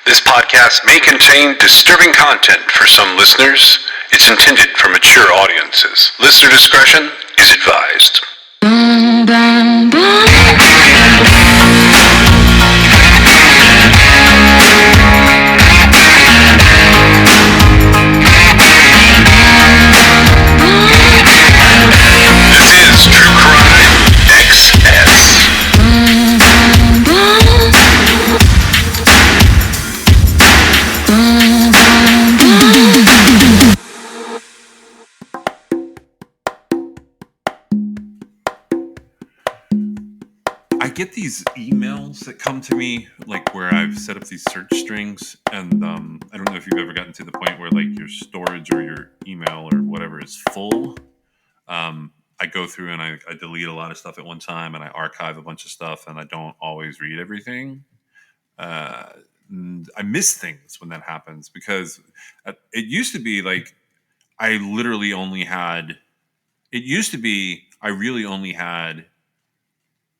This podcast may contain disturbing content for some listeners. It's intended for mature audiences. Listener discretion is advised. This is True Crime XS. I get these emails that come to me, like where I've set up these search strings, and I don't know if you've ever gotten to the point where like your storage or your email or whatever is full. I go through and I delete a lot of stuff at one time, and I archive a bunch of stuff, and I don't always read everything. And I miss things when that happens because it used to be like I literally only had. It used to be I really only had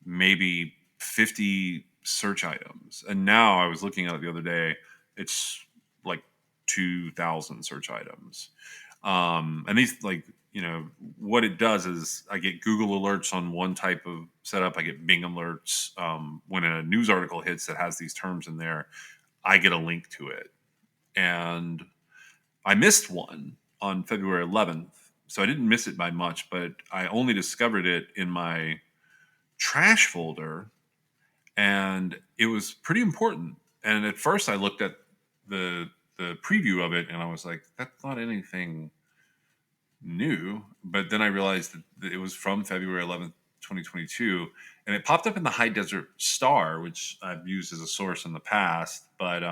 maybe 50 search items. And now I was looking at it the other day, it's like 2,000 search items. And these, like, what it does is I get Google alerts on one type of setup. I get Bing alerts. When a news article hits that has these terms in there, I get a link to it. And I missed one on February 11th. So I didn't miss it by much, but I only discovered it in my trash folder, and it was pretty important. And at first I looked at the preview of it and I was like, that's not anything new. But then I realized that it was from February 11th, 2022, and it popped up in the High Desert Star, which I've used as a source in the past. But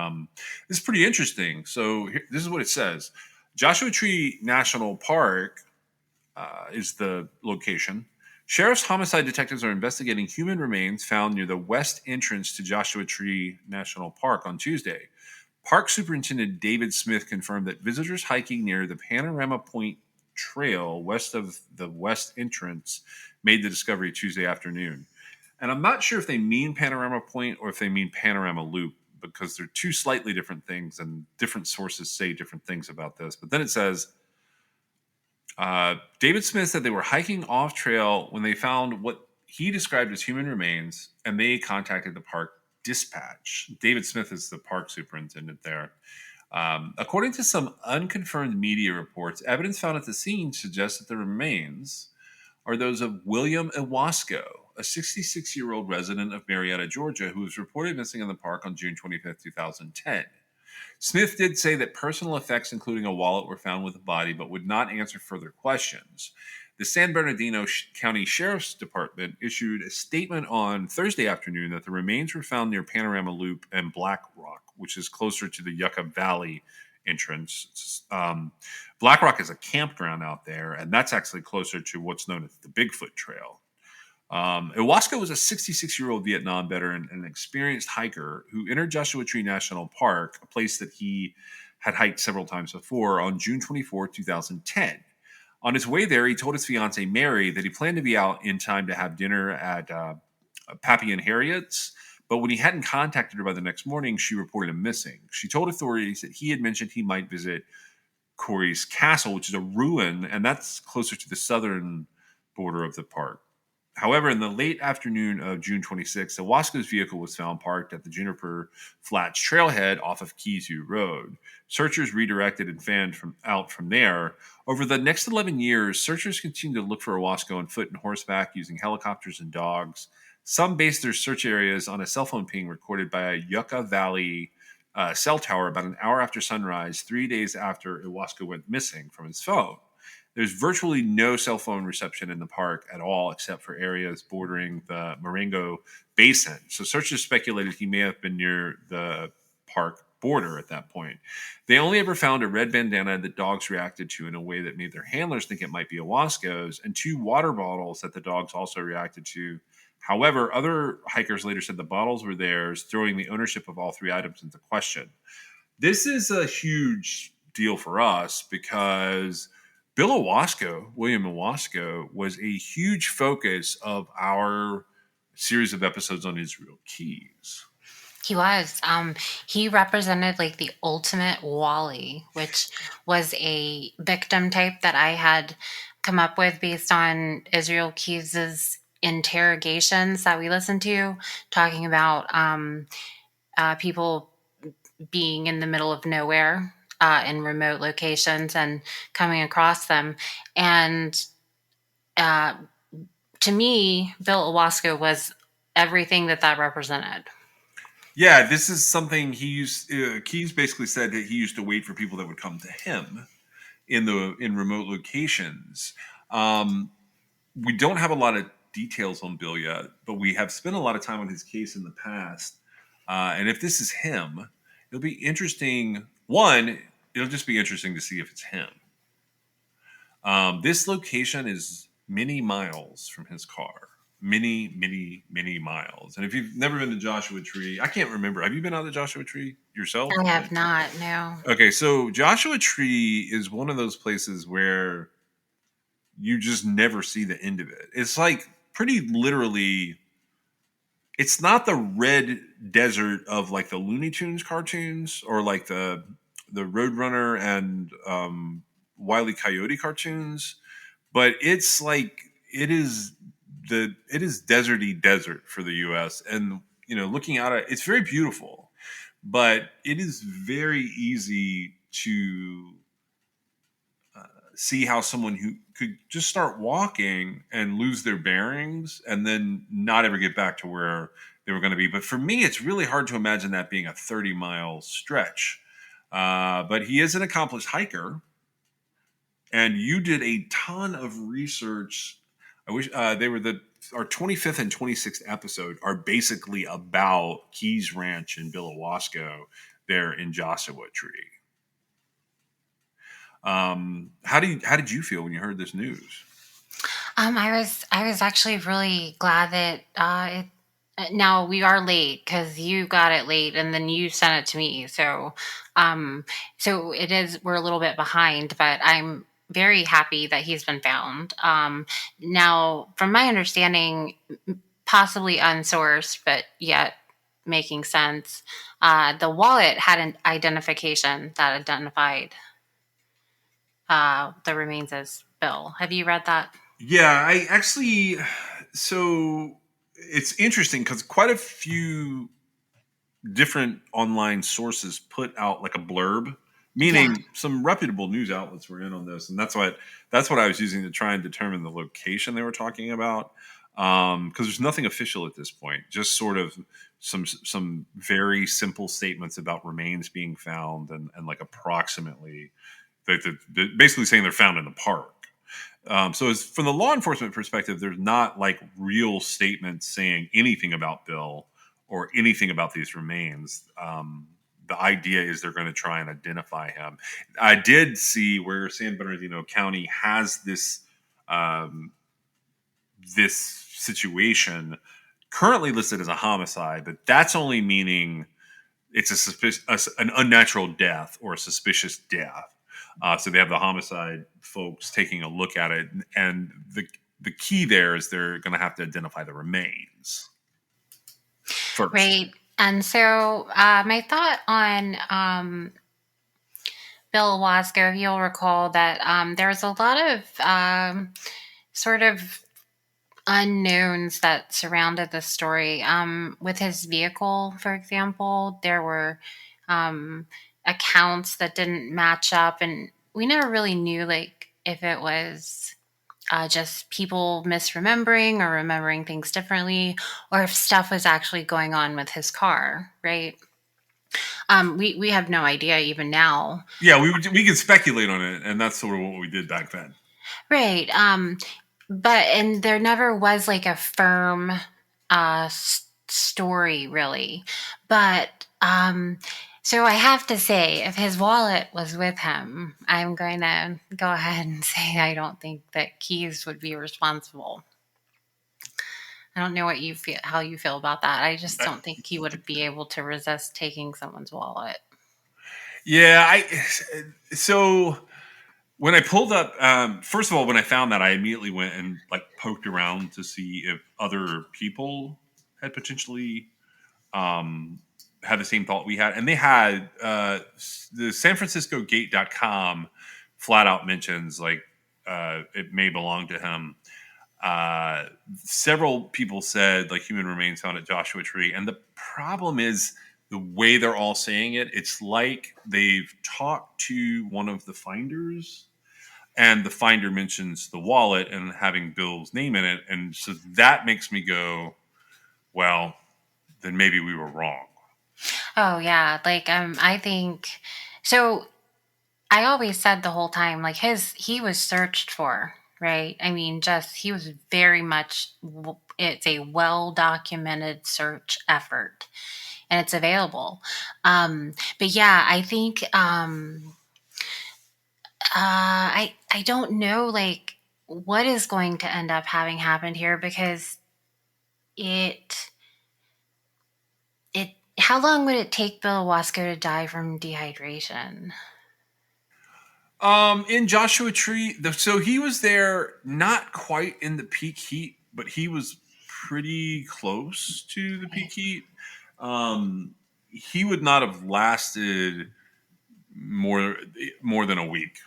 it's pretty interesting. So this is what it says. Joshua Tree National Park is the location. Sheriff's homicide detectives are investigating human remains found near the west entrance to Joshua Tree National Park on Tuesday. Park Superintendent David Smith confirmed that visitors hiking near the Panorama Point Trail west of the west entrance made the discovery Tuesday afternoon. And I'm not sure if they mean Panorama Point or if they mean Panorama Loop, because they're two slightly different things and different sources say different things about this. But then it says, David Smith said they were hiking off trail when they found what he described as human remains, and they contacted the park dispatch. David Smith is the park superintendent there. According to some unconfirmed media reports, evidence found at the scene suggests that the remains are those of William Iwasco, a 66-year-old resident of Marietta, Georgia, who was reported missing in the park on June 25th, 2010. Smith did say that personal effects, including a wallet, were found with the body, but would not answer further questions. The San Bernardino County Sheriff's Department issued a statement on Thursday afternoon that the remains were found near Panorama Loop and Black Rock, which is closer to the Yucca Valley entrance. Black Rock is a campground out there, and that's actually closer to what's known as the Bigfoot Trail. Iwasco was a 66-year-old Vietnam veteran and an experienced hiker who entered Joshua Tree National Park, a place that he had hiked several times before, on June 24, 2010. On his way there, he told his fiancée, Mary, that he planned to be out in time to have dinner at Pappy and Harriet's, but when he hadn't contacted her by the next morning, she reported him missing. She told authorities that he had mentioned he might visit Corey's Castle, which is a ruin, and that's closer to the southern border of the park. However, in the late afternoon of June 26th, Iwasco's vehicle was found parked at the Juniper Flats trailhead off of Kizu Road. Searchers redirected and fanned out from there. Over the next 11 years, searchers continued to look for Iwasco on foot and horseback using helicopters and dogs. Some based their search areas on a cell phone ping recorded by a Yucca Valley cell tower about an hour after sunrise, 3 days after Iwasco went missing from his phone. There's virtually no cell phone reception in the park at all, except for areas bordering the Marengo Basin. So searchers speculated he may have been near the park border at that point. They only ever found a red bandana that dogs reacted to in a way that made their handlers think it might be Iwasco's, and 2 water bottles that the dogs also reacted to. However, other hikers later said the bottles were theirs, throwing the ownership of all 3 items into question. This is a huge deal for us because William Iwasco, was a huge focus of our series of episodes on Israel Keys. He was. He represented like the ultimate Wally, which was a victim type that I had come up with based on Israel Keyes's interrogations that we listened to, talking about people being in the middle of nowhere in remote locations and coming across them. And uh, to me, Bill Owasco was everything that that represented. Yeah, this is something he used. Keyes basically said that he used to wait for people that would come to him in remote locations. Um, we don't have a lot of details on Bill yet, but we have spent a lot of time on his case in the past. And if this is him, it'll be interesting. One, it'll just be interesting to see if it's him. This location is many miles from his car. Many, many, many miles. And if you've never been to Joshua Tree, I can't remember. Have you been out to Joshua Tree yourself? I have not, no. Okay, so Joshua Tree is one of those places where you just never see the end of it. It's like pretty literally, it's not the red desert of like the Looney Tunes cartoons or like the Roadrunner and Wile E. Coyote cartoons, but it's like it is deserty desert for the U.S. And looking at it, it's very beautiful, but it is very easy to see how someone who could just start walking and lose their bearings and then not ever get back to where they were going to be. But for me, it's really hard to imagine that being a 30-mile stretch. But he is an accomplished hiker, and you did a ton of research. I wish they were our 25th and 26th episode are basically about Keyes Ranch and Bill Owasco there in Joshua Tree. How did you feel when you heard this news? I was actually really glad that now we are late because you got it late and then you sent it to me. So it is, we're a little bit behind, but I'm very happy that he's been found. Now, from my understanding, possibly unsourced, but yet making sense. The wallet had an identification that identified the remains as Bill. Have you read that? Yeah, I actually. So it's interesting because quite a few different online sources put out like a blurb, Yeah. meaning some reputable news outlets were in on this, and that's what I was using to try and determine the location they were talking about. Because there's nothing official at this point, just sort of some very simple statements about remains being found and like approximately basically saying they're found in the park. So as from the law enforcement perspective, there's not like real statements saying anything about Bill or anything about these remains. The idea is they're going to try and identify him. I did see where San Bernardino County has um, this situation currently listed as a homicide, but that's only meaning it's an unnatural death or a suspicious death. So they have the homicide folks taking a look at it, and the key there is they're going to have to identify the remains first. Right. And so my thought on Bill Wasco, if you'll recall that there's a lot of sort of unknowns that surrounded the story. With his vehicle, for example, there were um, accounts that didn't match up, and we never really knew like if it was just people misremembering or remembering things differently, or if stuff was actually going on with his car. Right. We have no idea even now. Yeah, we could speculate on it, and that's sort of what we did back then. Right. But and there never was like a firm story really. But so I have to say if his wallet was with him, I'm going to go ahead and say I don't think that Keyes would be responsible. I don't know what you feel how you feel about that. I just don't think he would be able to resist taking someone's wallet. Yeah, so when I pulled up, first of all, when I found that, I immediately went and like poked around to see if other people had potentially um, had the same thought we had, and they had the San Francisco Gate.com flat out mentions like it may belong to him. Uh, Several people said like human remains found at Joshua Tree, and the problem is the way they're all saying it. It's like they've talked to one of the finders, and the finder mentions the wallet and having Bill's name in it, and so that makes me go, well, then maybe we were wrong. Oh yeah, like I think so. I always said the whole time, like he was searched for, right? I mean, just he was very much. It's a well documented search effort, and it's available. But yeah, I think I don't know like what is going to end up having happened here because it it how long would it take Bill Wasco to die from dehydration? In Joshua Tree, so he was there not quite in the peak heat, but he was pretty close to the peak heat. He would not have lasted more more than a week.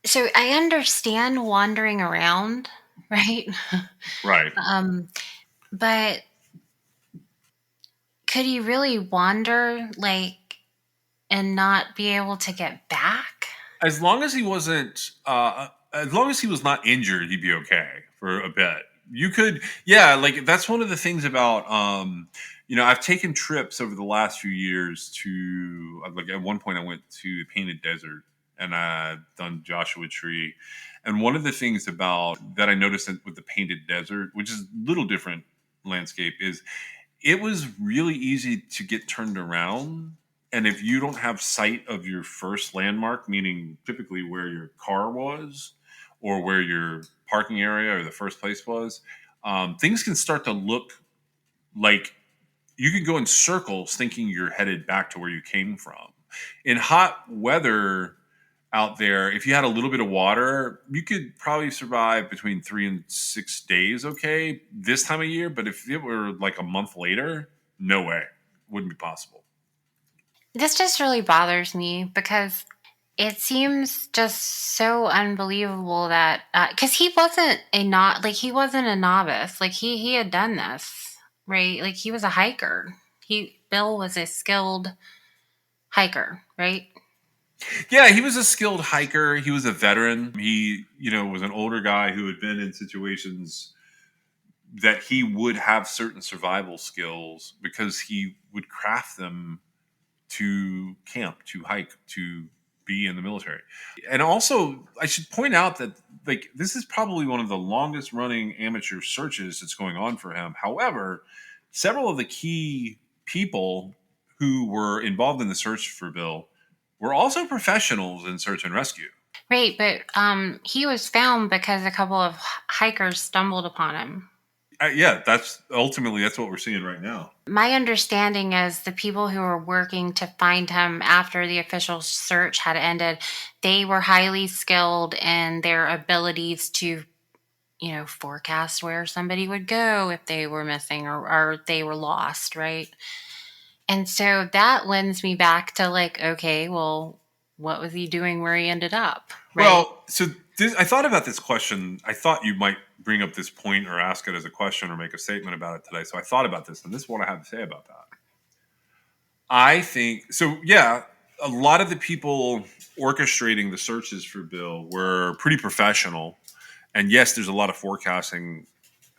So I understand wandering around, right? Right. um, but could he really wander like and not be able to get back? As long as he wasn't, as long as he was not injured, he'd be okay for a bit. You could, yeah, like that's one of the things about, I've taken trips over the last few years to, like at one point I went to Painted Desert and I done Joshua Tree. And one of the things about that I noticed with the Painted Desert, which is a little different landscape, is it was really easy to get turned around. And if you don't have sight of your first landmark, meaning typically where your car was or where your parking area or the first place was, things can start to look like you can go in circles thinking you're headed back to where you came from. In hot weather out there, if you had a little bit of water, you could probably survive between 3 and 6 days okay this time of year. But if it were like a month later, no way. Wouldn't be possible. This just really bothers me because it seems just so unbelievable that because he wasn't he wasn't a novice, like he had done this, right? Like he was a hiker. Bill was a skilled hiker, right? Yeah, he was a skilled hiker. He was a veteran. He, was an older guy who had been in situations that he would have certain survival skills because he would craft them to camp, to hike, to be in the military. And also, I should point out that like this is probably one of the longest running amateur searches that's going on for him. However, several of the key people who were involved in the search for Bill were also professionals in search and rescue. Right, but he was found because a couple of hikers stumbled upon him. Yeah, that's what we're seeing right now. My understanding is the people who were working to find him after the official search had ended, they were highly skilled in their abilities to, forecast where somebody would go if they were missing or they were lost, right? And so that lends me back to like, okay, well, what was he doing where he ended up, right? Well, so I thought about this question. I thought you might bring up this point or ask it as a question or make a statement about it today. So I thought about this, and this is what I have to say about that. I think so. Yeah, a lot of the people orchestrating the searches for Bill were pretty professional, and yes, there's a lot of forecasting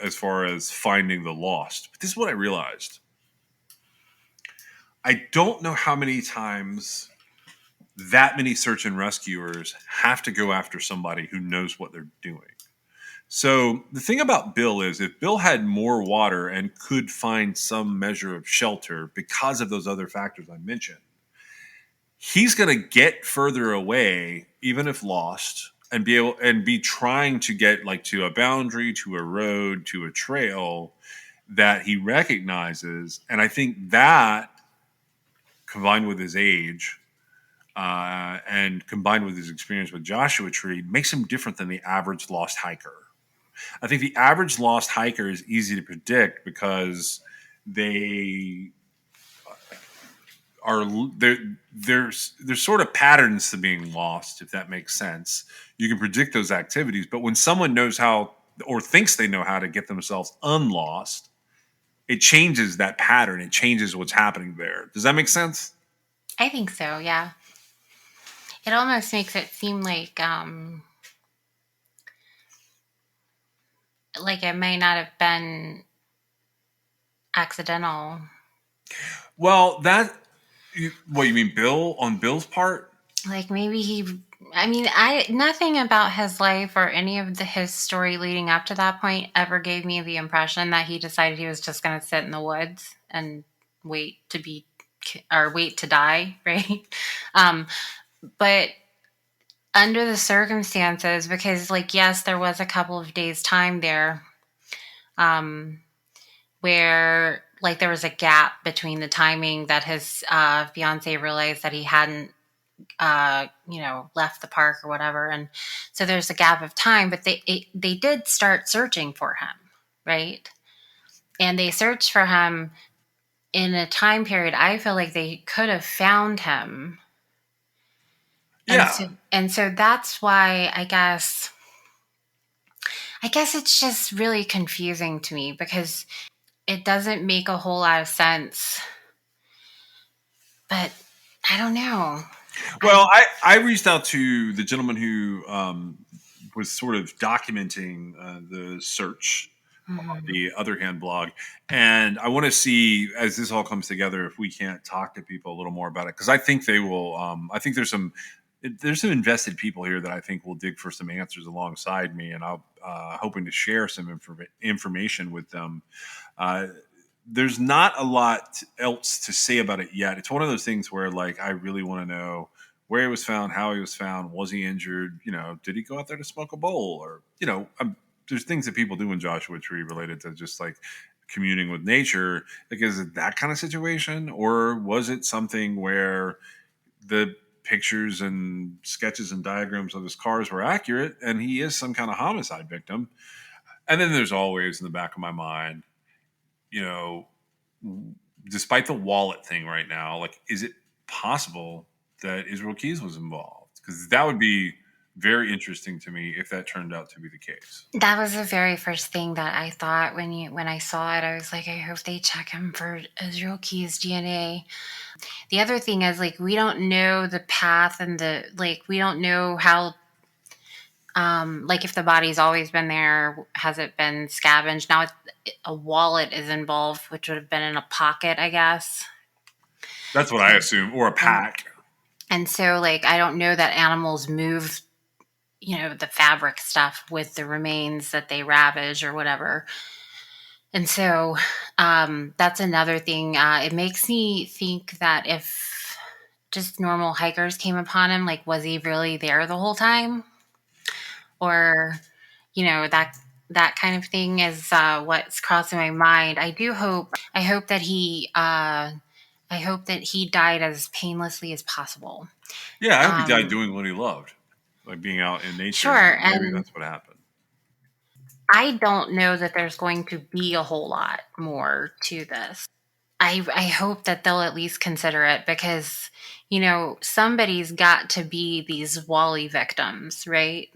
as far as finding the lost. But this is what I realized. I don't know how many times that many search and rescuers have to go after somebody who knows what they're doing. So the thing about Bill is if Bill had more water and could find some measure of shelter because of those other factors I mentioned, he's going to get further away, even if lost, and be trying to get like to a boundary, to a road, to a trail that he recognizes. And I think that combined with his age, and combined with his experience with Joshua Tree, makes him different than the average lost hiker. I think the average lost hiker is easy to predict because they are there's sort of patterns to being lost, if that makes sense. You can predict those activities, but when someone knows how or thinks they know how to get themselves unlost, it changes that pattern. It changes what's happening there. Does that make sense? I think so, yeah. It almost makes it seem like it may not have been accidental. Well, what you mean, Bill on Bill's part? Like maybe I mean, I nothing about his life or any of his story leading up to that point ever gave me the impression that he decided he was just going to sit in the woods and wait to be or wait to die, right? Um, but under the circumstances, because like yes, there was a couple of days time there, um, where like there was a gap between the timing that his fiance realized that he hadn't left the park or whatever. And so there's a gap of time, but they did start searching for him, right? And they searched for him in a time period. I feel like they could have found him. Yeah. And so that's why I guess it's just really confusing to me because it doesn't make a whole lot of sense. But I don't know. Well, I reached out to the gentleman who was sort of documenting the search on the Other Hand blog, and I want to see as this all comes together if we can't talk to people a little more about it because I think they will. I think there's some invested people here that I think will dig for some answers alongside me, and I'm hoping to share some information with them. There's not a lot else to say about it yet. It's one of those things where like I really want to know where he was found, how he was found, was he injured, did he go out there to smoke a bowl or there's things that people do in Joshua Tree related to just like communing with nature. Like is it that kind of situation or was it something where the pictures and sketches and diagrams of his cars were accurate and he is some kind of homicide victim? And then there's always in the back of my mind, despite the wallet thing right now, like, is it possible that Israel Keys was involved? Because that would be very interesting to me if that turned out to be the case. That was the very first thing that I thought when I saw it. I was like, I hope they check him for Israel Keys DNA. The other thing is like we don't know the path and we don't know how like if the body's always been there, has it been scavenged? Now a wallet is involved, which would have been in a pocket, I guess. That's what I assume, or a pack. And so like I don't know that animals move, the fabric stuff with the remains that they ravage or whatever. And so that's another thing. It makes me think that if just normal hikers came upon him, like was he really there the whole time? Or, that kind of thing is what's crossing my mind. I hope that he died as painlessly as possible. Yeah, I hope he died doing what he loved, like being out in nature. Sure, maybe that's what happened. I don't know that there's going to be a whole lot more to this. I hope that they'll at least consider it because, somebody's got to be these Wally victims, right?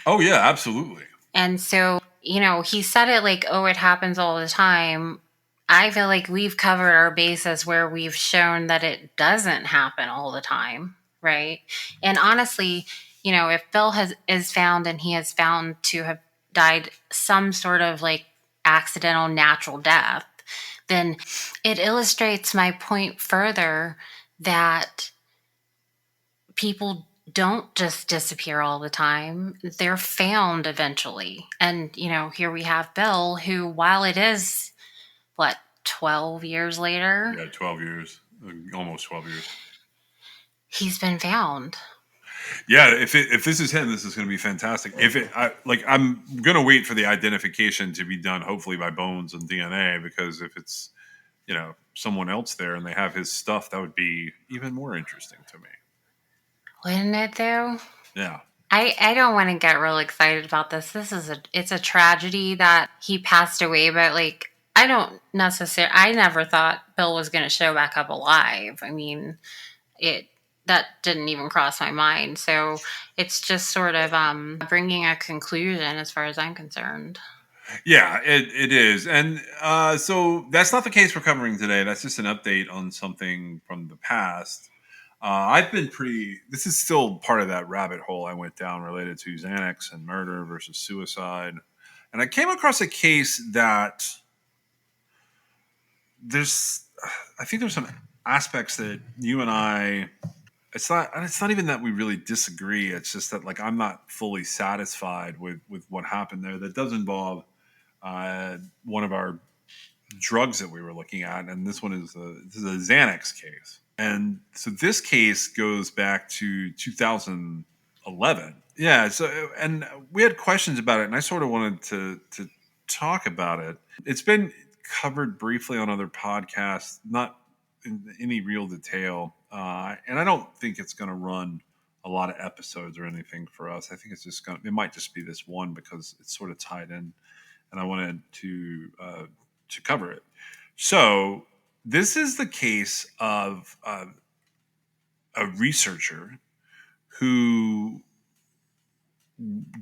Oh, yeah, absolutely. And so, he said it like, oh, it happens all the time. I feel like we've covered our bases where we've shown that it doesn't happen all the time, right? And honestly, if Bill is found and he is found to have died some sort of like accidental natural death, then it illustrates my point further that people don't just disappear all the time. They're found eventually. And, here we have Bill, who, while it is, 12 years later? Yeah, 12 years. Almost 12 years. He's been found. Yeah, if this is him, this is going to be fantastic. I'm going to wait for the identification to be done, hopefully by bones and DNA, because if it's, someone else there and they have his stuff, that would be even more interesting to me. Wouldn't it though? Yeah. I don't want to get real excited about this. It's a tragedy that he passed away, but like I don't necessarily. I never thought Bill was going to show back up alive. I mean, it that didn't even cross my mind. So it's just sort of bringing a conclusion as far as I'm concerned. Yeah, it is. And so that's not the case we're covering today. That's just an update on something from the past. I've been pretty, this is still part of that rabbit hole I went down related to Xanax and murder versus suicide. And I came across a case that I think there's some aspects that you and I, it's not even that we really disagree. It's just that like I'm not fully satisfied with what happened there. That does involve one of our drugs that we were looking at, and this is a Xanax case. And so this case goes back to 2011. Yeah. So and we had questions about it, and I sort of wanted to talk about it. It's been covered briefly on other podcasts, not in any real detail, and I don't think it's going to run a lot of episodes or anything for us. I think it might just be this one because it's sort of tied in, and I wanted to cover it. So this is the case of a researcher who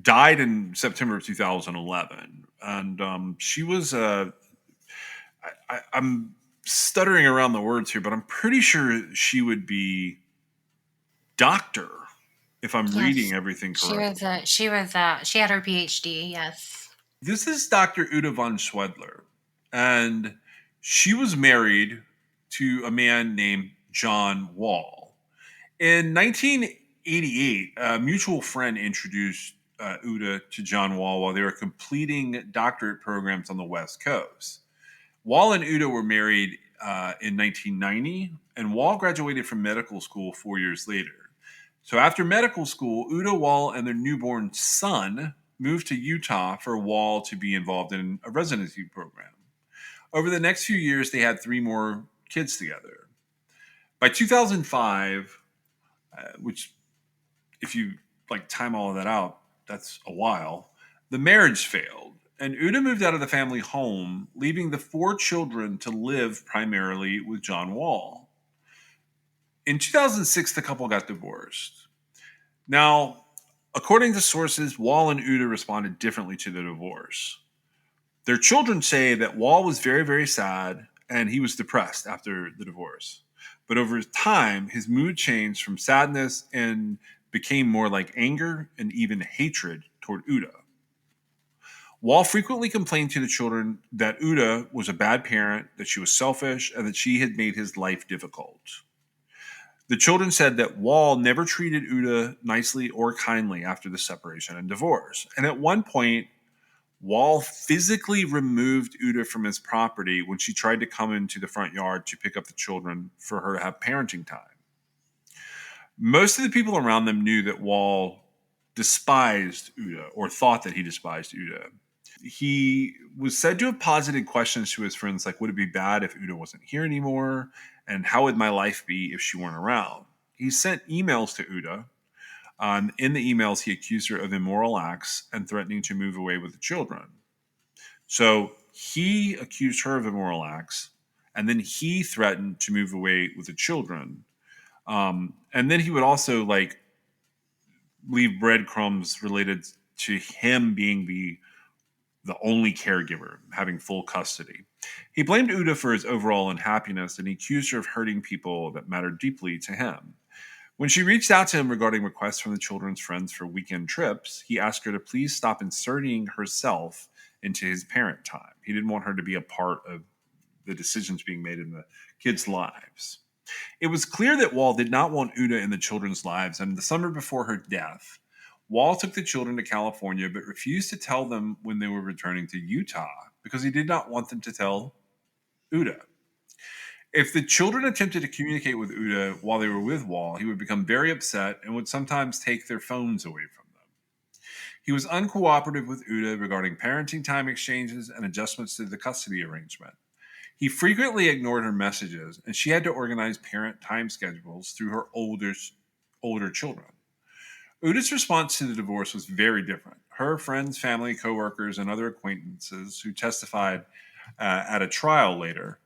died in September of 2011, and she was I'm stuttering around the words here, but I'm pretty sure she would be doctor if I'm reading Yes, everything she correctly. was. She had her PhD. Yes. This is Dr. Uta von Schwedler, and she was married to a man named John Wall. In 1988, a mutual friend introduced Uta to John Wall while they were completing doctorate programs on the West Coast. Wall and Uta were married in 1990, and Wall graduated from medical school 4 years later. So after medical school, Uta, Wall, and their newborn son moved to Utah for Wall to be involved in a residency program. Over the next few years, they had three more kids together. By 2005, which if you like time all of that out, that's a while, the marriage failed. And Uta moved out of the family home, leaving the four children to live primarily with John Wall. In 2006, the couple got divorced. Now, according to sources, Wall and Uta responded differently to the divorce. Their children say that Wall was very, very sad and he was depressed after the divorce. But over time, his mood changed from sadness and became more like anger and even hatred toward Uta. Wall frequently complained to the children that Uta was a bad parent, that she was selfish, and that she had made his life difficult. The children said that Wall never treated Uta nicely or kindly after the separation and divorce. And at one point, Wall physically removed Uta from his property when she tried to come into the front yard to pick up the children for her to have parenting time. Most of the people around them knew that Wall despised Uta or thought that he despised Uta. He was said to have posited questions to his friends like, would it be bad if Uta wasn't here anymore? And how would my life be if she weren't around? He sent emails to Uta. In the emails, he accused her of immoral acts and threatening to move away with the children. So he accused her of immoral acts, and then he threatened to move away with the children. And then he would also like leave breadcrumbs related to him being the only caregiver, having full custody. He blamed Uta for his overall unhappiness, and he accused her of hurting people that mattered deeply to him. When she reached out to him regarding requests from the children's friends for weekend trips, he asked her to please stop inserting herself into his parent time. He didn't want her to be a part of the decisions being made in the kids' lives. It was clear that Wall did not want Uta in the children's lives, and the summer before her death, Wall took the children to California but refused to tell them when they were returning to Utah because he did not want them to tell Uta. If the children attempted to communicate with Uta while they were with Wall, he would become very upset and would sometimes take their phones away from them. He was uncooperative with Uta regarding parenting time exchanges and adjustments to the custody arrangement. He frequently ignored her messages, and she had to organize parent time schedules through her older children. Uta's response to the divorce was very different. Her friends, family, coworkers, and other acquaintances who testified at a trial later.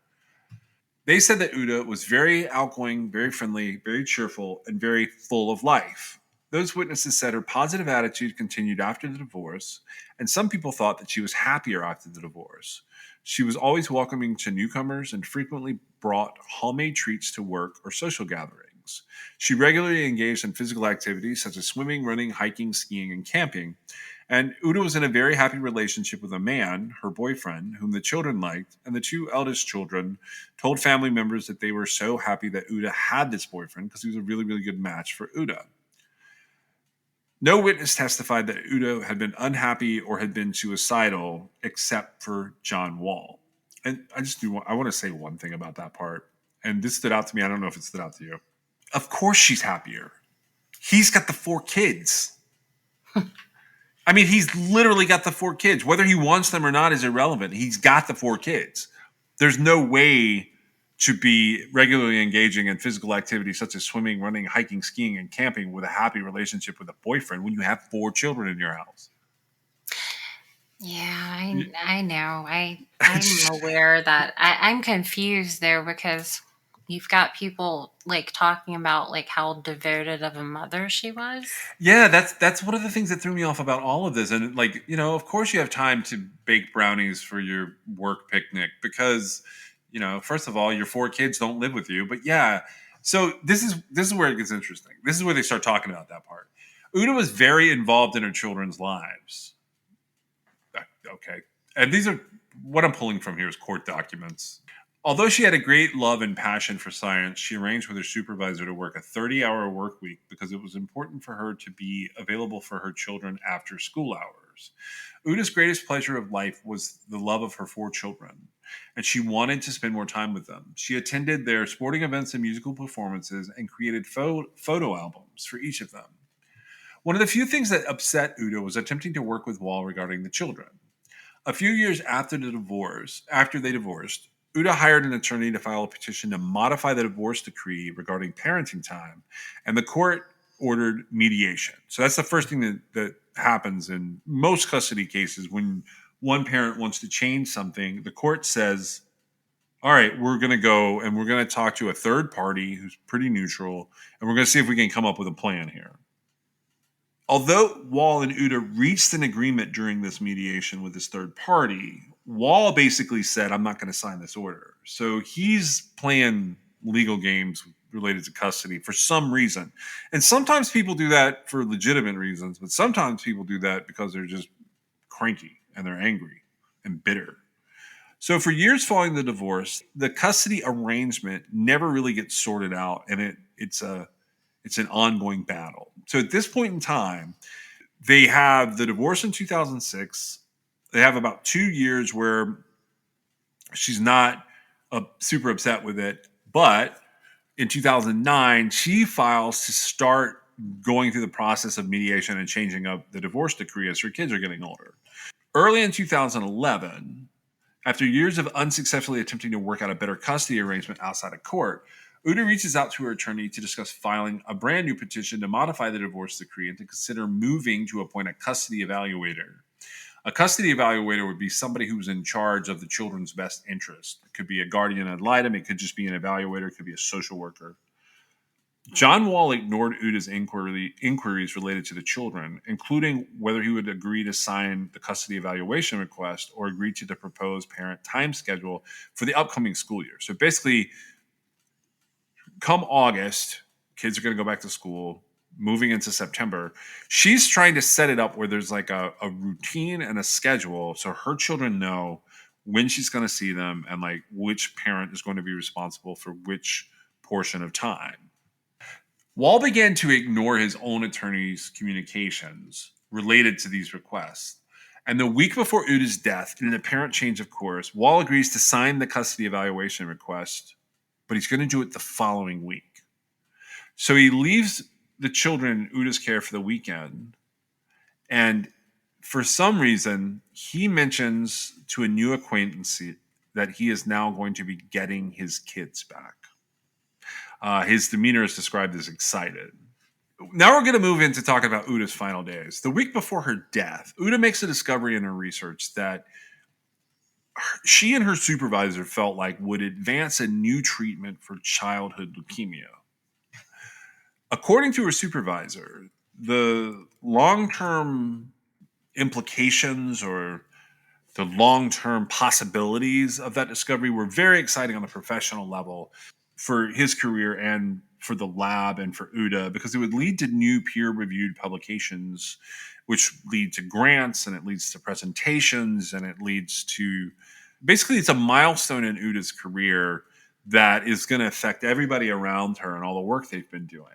They said that Uda was very outgoing, very friendly, very cheerful, and very full of life. Those witnesses said her positive attitude continued after the divorce, and some people thought that she was happier after the divorce. She was always welcoming to newcomers and frequently brought homemade treats to work or social gatherings. She regularly engaged in physical activities such as swimming, running, hiking, skiing, and camping. And Uda was in a very happy relationship with a man, her boyfriend, whom the children liked, and the two eldest children told family members that they were so happy that Uda had this boyfriend because he was a really, really good match for Uda. No witness testified that Uda had been unhappy or had been suicidal except for John Wall. And I want to say one thing about that part. And this stood out to me. I don't know if it stood out to you. Of course she's happier. He's got the 4 kids. I mean, he's literally got the 4 kids. Whether he wants them or not is irrelevant. He's got the 4 kids. There's no way to be regularly engaging in physical activities such as swimming, running, hiking, skiing, and camping with a happy relationship with a boyfriend when you have 4 children in your house. Yeah, I know. I'm aware that I'm confused there because you've got people like talking about like how devoted of a mother she was. Yeah, that's one of the things that threw me off about all of this. And like, of course you have time to bake brownies for your work picnic because, first of all, your 4 kids don't live with you. But yeah, so this is where it gets interesting. This is where they start talking about that part. Uda was very involved in her children's lives. Okay. And these are what I'm pulling from here is court documents. Although she had a great love and passion for science, she arranged with her supervisor to work a 30-hour work week because it was important for her to be available for her children after school hours. Uda's greatest pleasure of life was the love of her 4 children, and she wanted to spend more time with them. She attended their sporting events and musical performances and created photo albums for each of them. One of the few things that upset Uda was attempting to work with Wall regarding the children. A few years after they divorced, Uda hired an attorney to file a petition to modify the divorce decree regarding parenting time, and the court ordered mediation. So that's the first thing that happens in most custody cases when one parent wants to change something. The court says, all right, we're going to go and we're going to talk to a third party who's pretty neutral, and we're going to see if we can come up with a plan here. Although Wall and Uda reached an agreement during this mediation with this third party, Wall basically said, I'm not going to sign this order. So he's playing legal games related to custody for some reason. And sometimes people do that for legitimate reasons, but sometimes people do that because they're just cranky and they're angry and bitter. So for years following the divorce, the custody arrangement never really gets sorted out, and it's an ongoing battle. So at this point in time, they have the divorce in 2006. They have about 2 years where she's not super upset with it. But in 2009, she files to start going through the process of mediation and changing up the divorce decree as her kids are getting older. Early in 2011, after years of unsuccessfully attempting to work out a better custody arrangement outside of court, Uda reaches out to her attorney to discuss filing a brand new petition to modify the divorce decree and to consider moving to appoint a custody evaluator. A custody evaluator would be somebody who's in charge of the children's best interest. It could be a guardian ad litem. It could just be an evaluator. It could be a social worker. John Wall ignored Uda's inquiries related to the children, including whether he would agree to sign the custody evaluation request or agree to the proposed parent time schedule for the upcoming school year. So basically, come August, kids are going to go back to school, moving into September. She's trying to set it up where there's like a routine and a schedule so her children know when she's going to see them and like which parent is going to be responsible for which portion of time. Wall began to ignore his own attorney's communications related to these requests. And the week before Uda's death, in an apparent change of course, Wall agrees to sign the custody evaluation request, but he's going to do it the following week. So he leaves the children in Uda's care for the weekend. And for some reason, he mentions to a new acquaintance that he is now going to be getting his kids back. His demeanor is described as excited. Now we're going to move into talking about Uda's final days. The week before her death, Uda makes a discovery in her research that she and her supervisor felt like would advance a new treatment for childhood leukemia. According to her supervisor, the long-term implications or the long-term possibilities of that discovery were very exciting on the professional level for his career and for the lab and for UDA, because it would lead to new peer-reviewed publications, which lead to grants, and it leads to presentations, and it leads to basically it's a milestone in UDA's career that is going to affect everybody around her and all the work they've been doing.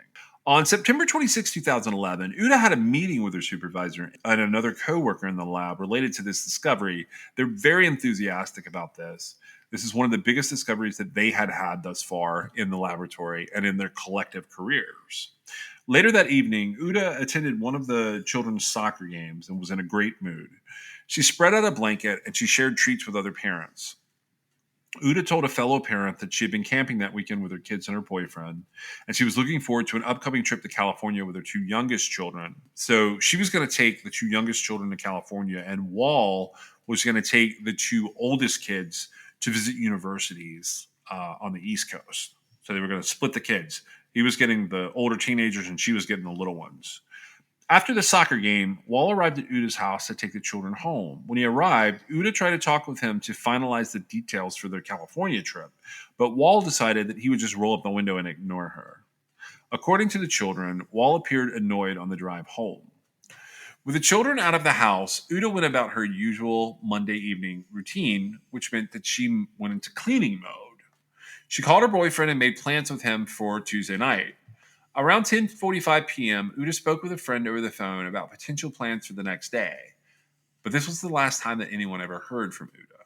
On September 26, 2011, Uda had a meeting with her supervisor and another coworker in the lab related to this discovery. They're very enthusiastic about this. This is one of the biggest discoveries that they had had thus far in the laboratory and in their collective careers. Later that evening, Uda attended one of the children's soccer games and was in a great mood. She spread out a blanket and she shared treats with other parents. Uda told a fellow parent that she had been camping that weekend with her kids and her boyfriend, and she was looking forward to an upcoming trip to California with her two youngest children. So she was going to take the two youngest children to California, and Wall was going to take the two oldest kids to visit universities on the East Coast. So they were going to split the kids. He was getting the older teenagers, and she was getting the little ones. After the soccer game, Wall arrived at Uda's house to take the children home. When he arrived, Uda tried to talk with him to finalize the details for their California trip, but Wall decided that he would just roll up the window and ignore her. According to the children, Wall appeared annoyed on the drive home. With the children out of the house, Uda went about her usual Monday evening routine, which meant that she went into cleaning mode. She called her boyfriend and made plans with him for Tuesday night. Around 10:45 p.m., Uda spoke with a friend over the phone about potential plans for the next day. But this was the last time that anyone ever heard from Uda.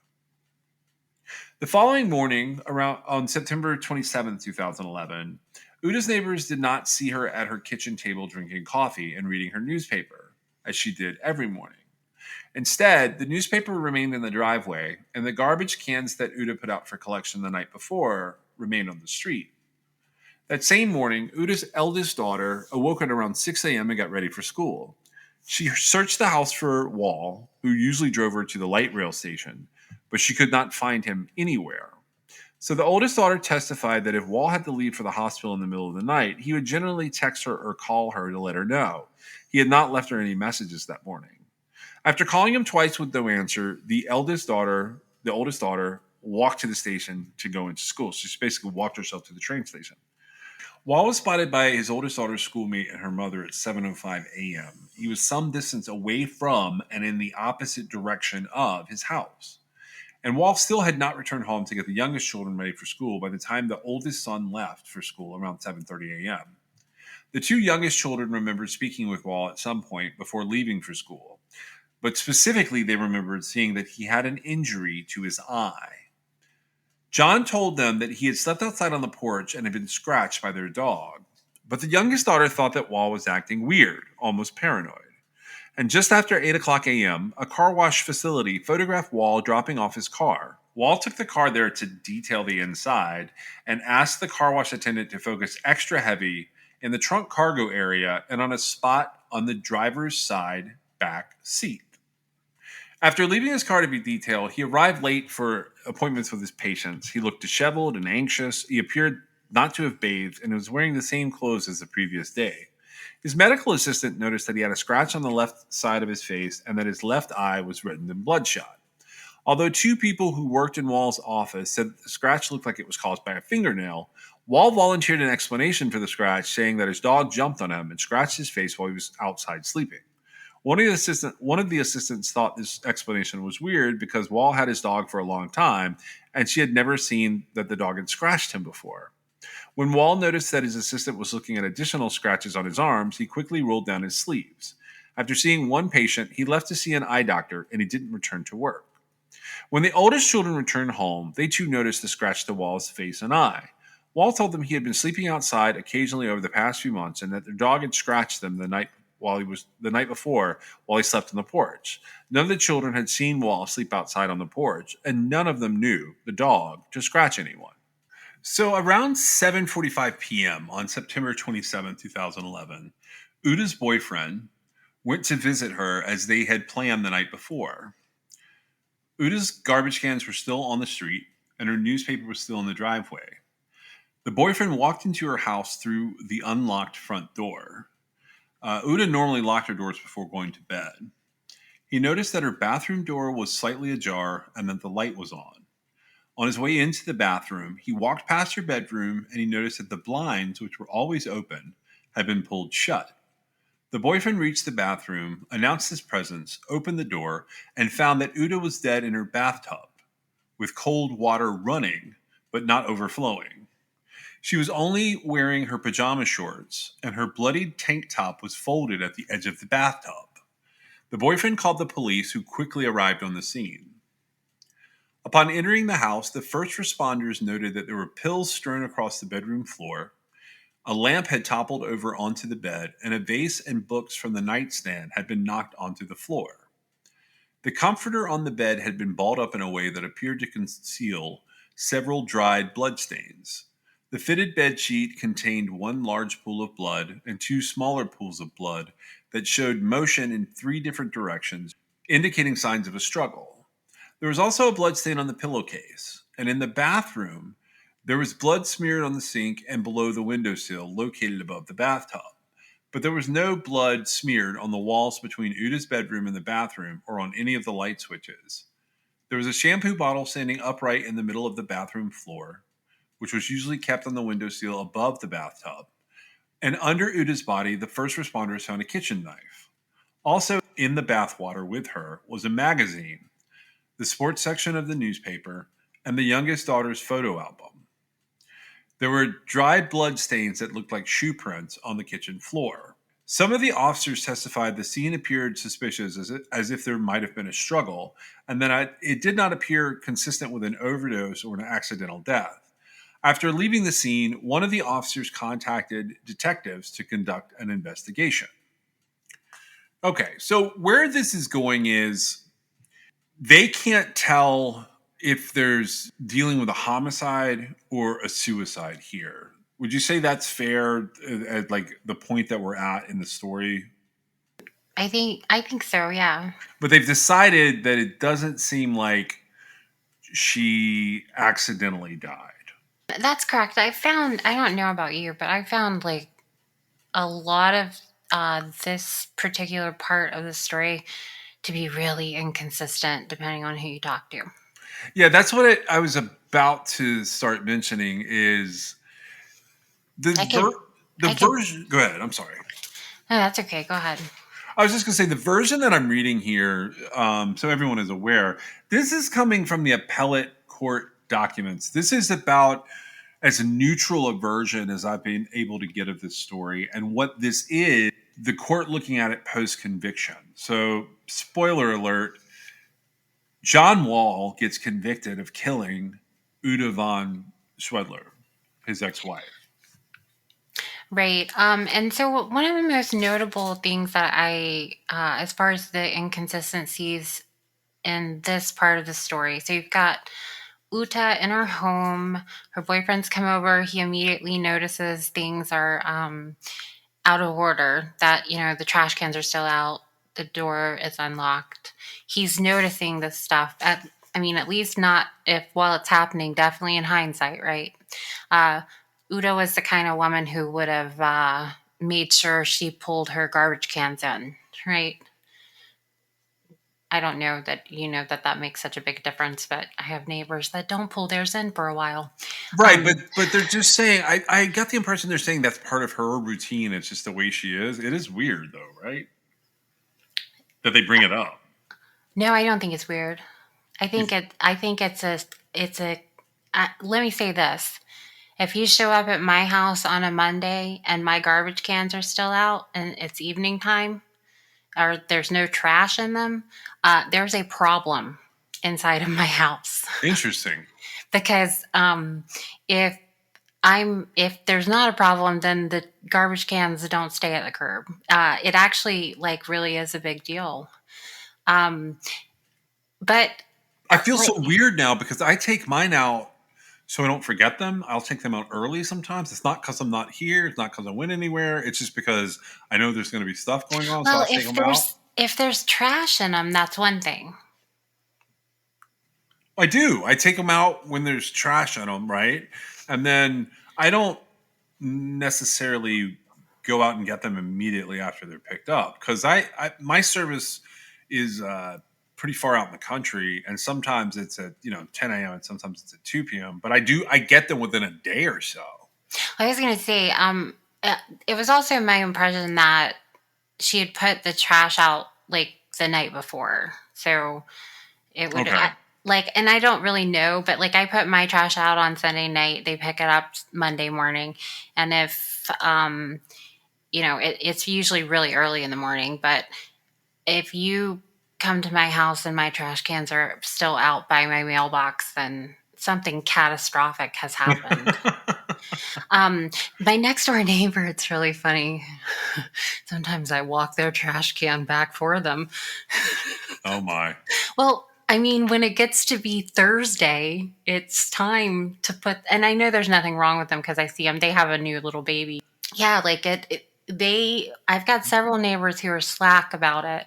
The following morning, on September 27, 2011, Uda's neighbors did not see her at her kitchen table drinking coffee and reading her newspaper, as she did every morning. Instead, the newspaper remained in the driveway, and the garbage cans that Uda put out for collection the night before remained on the street. That same morning, Uda's eldest daughter awoke at around 6 a.m. and got ready for school. She searched the house for Wall, who usually drove her to the light rail station, but she could not find him anywhere. So the oldest daughter testified that if Wall had to leave for the hospital in the middle of the night, he would generally text her or call her to let her know. He had not left her any messages that morning. After calling him twice with no answer, the oldest daughter, walked to the station to go into school. She basically walked herself to the train station. Wall was spotted by his oldest daughter's schoolmate and her mother at 7:05 a.m. He was some distance away from and in the opposite direction of his house. And Wall still had not returned home to get the youngest children ready for school by the time the oldest son left for school around 7:30 a.m. The two youngest children remembered speaking with Wall at some point before leaving for school. But specifically, they remembered seeing that he had an injury to his eye. John told them that he had slept outside on the porch and had been scratched by their dog. But the youngest daughter thought that Wall was acting weird, almost paranoid. And just after 8 o'clock a.m., a car wash facility photographed Wall dropping off his car. Wall took the car there to detail the inside and asked the car wash attendant to focus extra heavy in the trunk cargo area and on a spot on the driver's side back seat. After leaving his car to be detailed, he arrived late for appointments with his patients. He looked disheveled and anxious. He appeared not to have bathed and was wearing the same clothes as the previous day. His medical assistant noticed that he had a scratch on the left side of his face and that his left eye was reddened and bloodshot. Although two people who worked in Wall's office said that the scratch looked like it was caused by a fingernail, Wall volunteered an explanation for the scratch, saying that his dog jumped on him and scratched his face while he was outside sleeping. One of the assistants thought this explanation was weird because Wall had his dog for a long time, and she had never seen that the dog had scratched him before. When Wall noticed that his assistant was looking at additional scratches on his arms, he quickly rolled down his sleeves. After seeing one patient, he left to see an eye doctor, and he didn't return to work. When the oldest children returned home, they too noticed the scratch to Wall's face and eye. Wall told them he had been sleeping outside occasionally over the past few months, and that their dog had scratched them the night before while he slept on the porch. None of the children had seen Wall sleep outside on the porch, and none of them knew the dog to scratch anyone. So around 7:45 p.m. on September 27, 2011, Uda's boyfriend went to visit her as they had planned the night before. Uda's garbage cans were still on the street, and her newspaper was still in the driveway. The boyfriend walked into her house through the unlocked front door. Uda normally locked her doors before going to bed. He noticed that her bathroom door was slightly ajar and that the light was on. On his way into the bathroom, he walked past her bedroom and he noticed that the blinds, which were always open, had been pulled shut. The boyfriend reached the bathroom, announced his presence, opened the door, and found that Uda was dead in her bathtub, with cold water running, but not overflowing. She was only wearing her pajama shorts, and her bloodied tank top was folded at the edge of the bathtub. The boyfriend called the police, who quickly arrived on the scene. Upon entering the house, the first responders noted that there were pills strewn across the bedroom floor, a lamp had toppled over onto the bed, and a vase and books from the nightstand had been knocked onto the floor. The comforter on the bed had been balled up in a way that appeared to conceal several dried bloodstains. The fitted bedsheet contained one large pool of blood and two smaller pools of blood that showed motion in three different directions, indicating signs of a struggle. There was also a bloodstain on the pillowcase, and in the bathroom, there was blood smeared on the sink and below the windowsill located above the bathtub. But there was no blood smeared on the walls between Uda's bedroom and the bathroom or on any of the light switches. There was a shampoo bottle standing upright in the middle of the bathroom floor, which was usually kept on the windowsill above the bathtub. And under Uda's body, the first responders found a kitchen knife. Also in the bathwater with her was a magazine, the sports section of the newspaper, and the youngest daughter's photo album. There were dry blood stains that looked like shoe prints on the kitchen floor. Some of the officers testified the scene appeared suspicious as if there might have been a struggle, and that it did not appear consistent with an overdose or an accidental death. After leaving the scene, one of the officers contacted detectives to conduct an investigation. Okay, so where this is going is they can't tell if there's dealing with a homicide or a suicide here. Would you say that's fair at like the point that we're at in the story? I think so, yeah. But they've decided that it doesn't seem like she accidentally died. That's correct. I don't know about you, but I found like a lot of this particular part of the story to be really inconsistent depending on who you talk to. Yeah, that's what I was about to start mentioning is the I could, the I could, version. Go ahead. I'm sorry. no, that's okay. Go ahead. I was just going to say the version that I'm reading here, so everyone is aware, this is coming from the appellate court documents. This is about as neutral a version as I've been able to get of this story. And what this is, the court looking at it post-conviction. So, spoiler alert, John Wall gets convicted of killing Uda von Schwedler, his ex-wife. Right. And so one of the most notable things that as far as the inconsistencies in this part of the story, so you've got Uta in her home. Her boyfriend's come over. He immediately notices things are out of order. That the trash cans are still out. The door is unlocked. He's noticing this stuff. At least not if while it's happening. Definitely in hindsight, right? Uta was the kind of woman who would have made sure she pulled her garbage cans in, right? I don't know that that makes such a big difference, but I have neighbors that don't pull theirs in for a while. Right, but they're just saying. I got the impression they're saying that's part of her routine. It's just the way she is. It is weird, though, right? That they bring it up. No, I don't think it's weird. I think it's a. Let me say this: if you show up at my house on a Monday and my garbage cans are still out and it's evening time, or there's no trash in them, there's a problem inside of my house. Interesting. Because if there's not a problem, then the garbage cans don't stay at the curb. It actually really is a big deal. But I feel so weird now because I take mine out so I don't forget them. I'll take them out early sometimes. It's not because I'm not here. It's not because I went anywhere. It's just because I know there's going to be stuff going on. well, So I'll take them out. if there's trash in them, that's one thing. I do. I take them out when there's trash on them, right? And then I don't necessarily go out and get them immediately after they're picked up because my service is pretty far out in the country, and sometimes it's at 10 a.m. and sometimes it's at 2 p.m. But I get them within a day or so. I was going to say, it was also my impression that she had put the trash out like the night before, so it would Okay. and I don't really know, but like I put my trash out on Sunday night, they pick it up Monday morning, and if it's usually really early in the morning, but if you come to my house and my trash cans are still out by my mailbox, then something catastrophic has happened. My next door neighbor, it's really funny. Sometimes I walk their trash can back for them. Oh my. Well, I mean, when it gets to be Thursday, it's time to put, and I know there's nothing wrong with them because I see them. They have a new little baby. Yeah, like I've got several neighbors who are slack about it,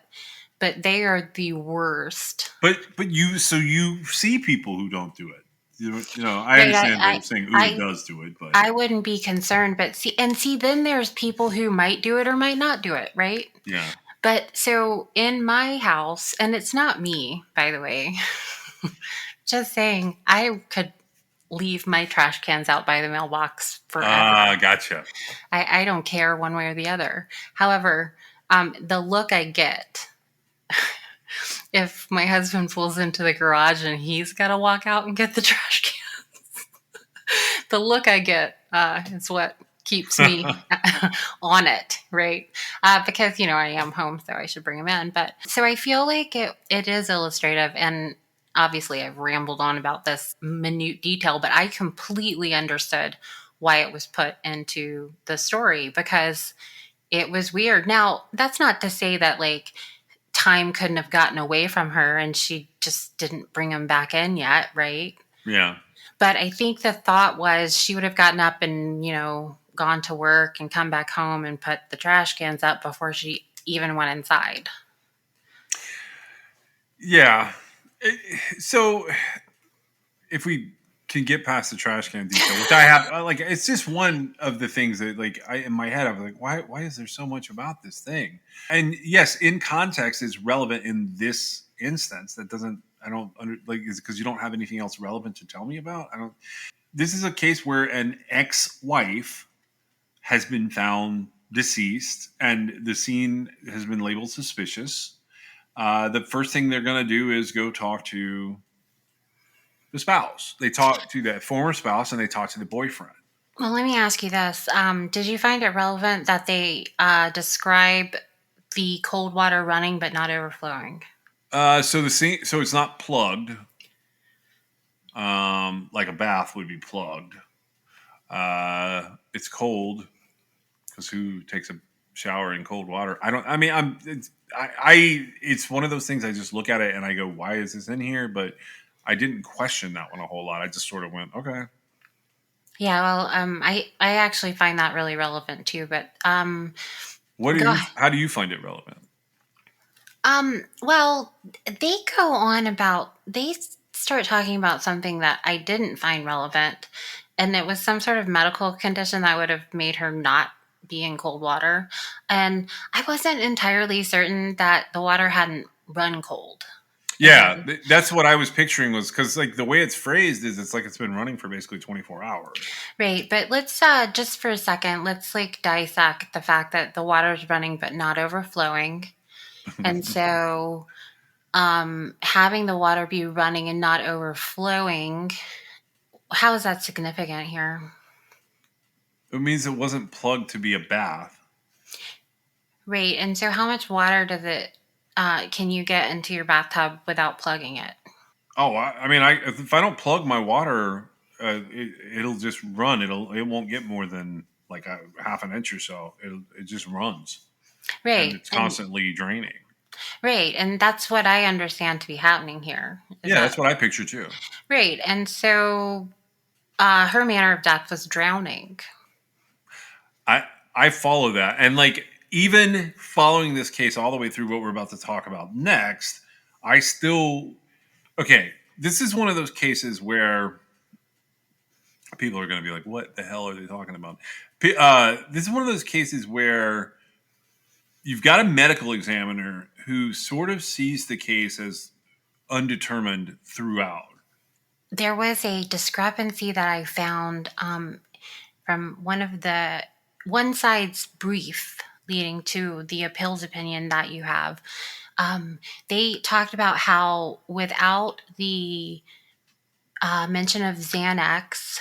but they are the worst. But you see people who don't do it. I Right, understand they're saying who does do it, but I wouldn't be concerned. But see, then there's people who might do it or might not do it, right? yeah. But so in my house, and it's not me, by the way, just saying, I could leave my trash cans out by the mailbox forever. Gotcha. I don't care one way or the other. However, the look I get if my husband pulls into the garage and he's got to walk out and get the trash cans, the look I get is what keeps me on it, right? Because, I am home, so I should bring him in. But so I feel like it is illustrative. And obviously, I've rambled on about this minute detail, but I completely understood why it was put into the story because it was weird. Now, that's not to say that, like, time couldn't have gotten away from her and she just didn't bring him back in yet, right? Yeah. But I think the thought was she would have gotten up and, gone to work and come back home and put the trash cans up before she even went inside. Yeah. So if we can get past the trash can detail, which I have, it's just one of the things that, in my head, I was like, why is there so much about this thing? And yes, in context, is relevant in this instance. That doesn't, is it because you don't have anything else relevant to tell me about? This is a case where an ex-wife has been found deceased and the scene has been labeled suspicious. The first thing they're going to do is go talk to the spouse. They talk to that former spouse and they talk to the boyfriend. Well, let me ask you this. Did you find it relevant that they describe the cold water running but not overflowing? So it's not plugged. Like a bath would be plugged. It's cold because who takes a shower in cold water? It's one of those things I just look at it and I go, why is this in here? But I didn't question that one a whole lot. I just sort of went, okay. Yeah, well, I actually find that really relevant too. But how do you find it relevant? Well, they go on about they start talking about something that I didn't find relevant, and it was some sort of medical condition that would have made her not be in cold water, and I wasn't entirely certain that the water hadn't run cold. Yeah, that's what I was picturing was because the way it's phrased is it's like it's been running for basically 24 hours. Right, but let's just for a second, let's dissect the fact that the water's running but not overflowing. And so having the water be running and not overflowing, how is that significant here? It means it wasn't plugged to be a bath. Right, and so how much water does it can you get into your bathtub without plugging it? Oh, if I don't plug my water, it'll just run. It won't get more than like a half an inch or so. It just runs. Right, and it's constantly draining. Right, and that's what I understand to be happening here. That's what I picture too. Right, and so her manner of death was drowning. I follow that, and even following this case all the way through what we're about to talk about next, I still okay. This is one of those cases where people are going to be like, what the hell are they talking about? This is one of those cases where you've got a medical examiner who sort of sees the case as undetermined throughout. There was a discrepancy that I found from one side's brief leading to the appeals opinion that you have. They talked about how without the mention of Xanax,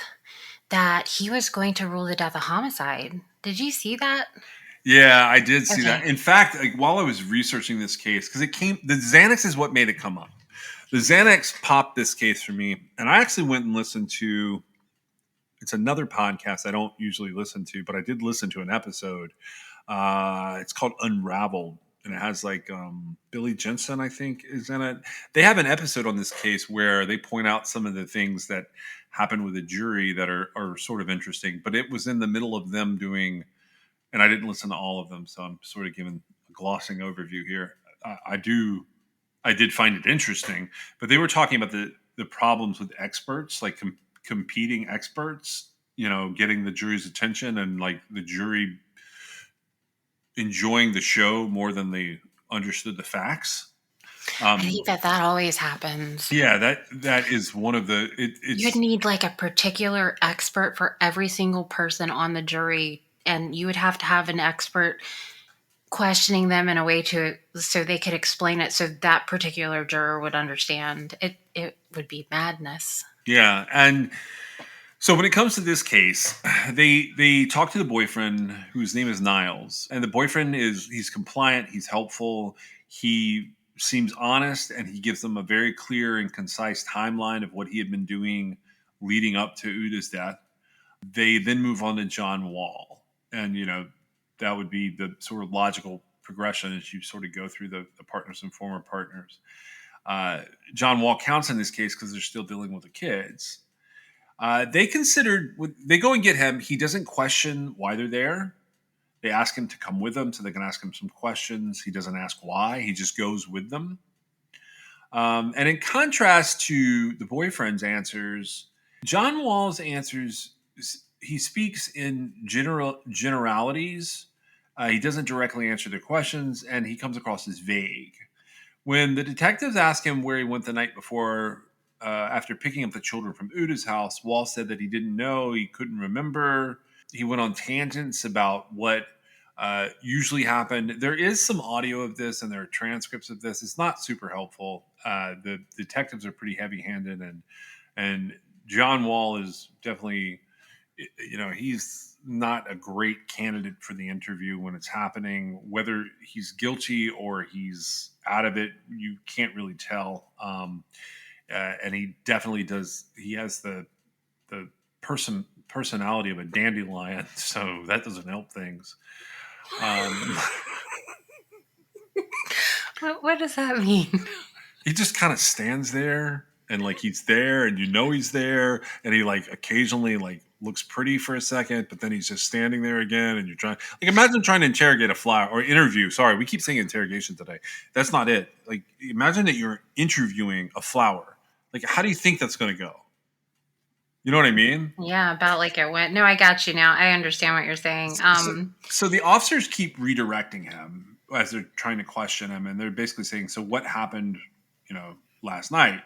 that he was going to rule the death a homicide. Did you see that? Yeah, I did see that. Okay. In fact, like while I was researching this case, because the Xanax is what made it come up. The Xanax popped this case for me, and I actually went and listened to. It's another podcast I don't usually listen to, but I did listen to an episode. It's called Unraveled, and it has like Billy Jensen, I think, is in it. They have an episode on this case where they point out some of the things that happened with the jury that are sort of interesting. But it was in the middle of them doing, and I didn't listen to all of them, so I'm sort of giving a glossing overview here. I did find it interesting, but they were talking about the problems with experts, like competing experts, getting the jury's attention and like the jury enjoying the show more than they understood the facts. I think that always happens. Yeah, that is one of the. You'd need like a particular expert for every single person on the jury, and you would have to have an expert questioning them in a way so they could explain it so that particular juror would understand. It would be madness. Yeah, and so when it comes to this case, they talk to the boyfriend whose name is Niles, and the boyfriend he's compliant, he's helpful, he seems honest, and he gives them a very clear and concise timeline of what he had been doing leading up to Uda's death. They then move on to John Wall, and that would be the sort of logical progression as you sort of go through the partners and former partners. John Wall counts in this case because they're still dealing with the kids. They go and get him. He doesn't question why they're there. They ask him to come with them so they can ask him some questions. He doesn't ask why. He just goes with them. And in contrast to the boyfriend's answers, John Wall's answers, he speaks in generalities. He doesn't directly answer their questions, and he comes across as vague. When the detectives asked him where he went the night before, after picking up the children from Uda's house, Wall said that he didn't know, he couldn't remember. He went on tangents about what usually happened. There is some audio of this, and there are transcripts of this. It's not super helpful. The detectives are pretty heavy-handed, and John Wall is definitely, he's not a great candidate for the interview when it's happening. Whether he's guilty or he's out of it, you can't really tell. And he definitely does. He has the personality of a dandelion, so that doesn't help things. What does that mean? He just kind of stands there, and like he's there, and he's there, and he like occasionally like looks pretty for a second, but then he's just standing there again, and you're trying, like, imagine trying to interrogate a flower or interview. Sorry, we keep saying interrogation today. That's not it. Like, imagine that you're interviewing a flower. Like, how do you think that's going to go? You know what I mean? Yeah, about like it went. No, I got you now. I understand what you're saying. So the officers keep redirecting him as they're trying to question him, and they're basically saying, "So what happened? Last night?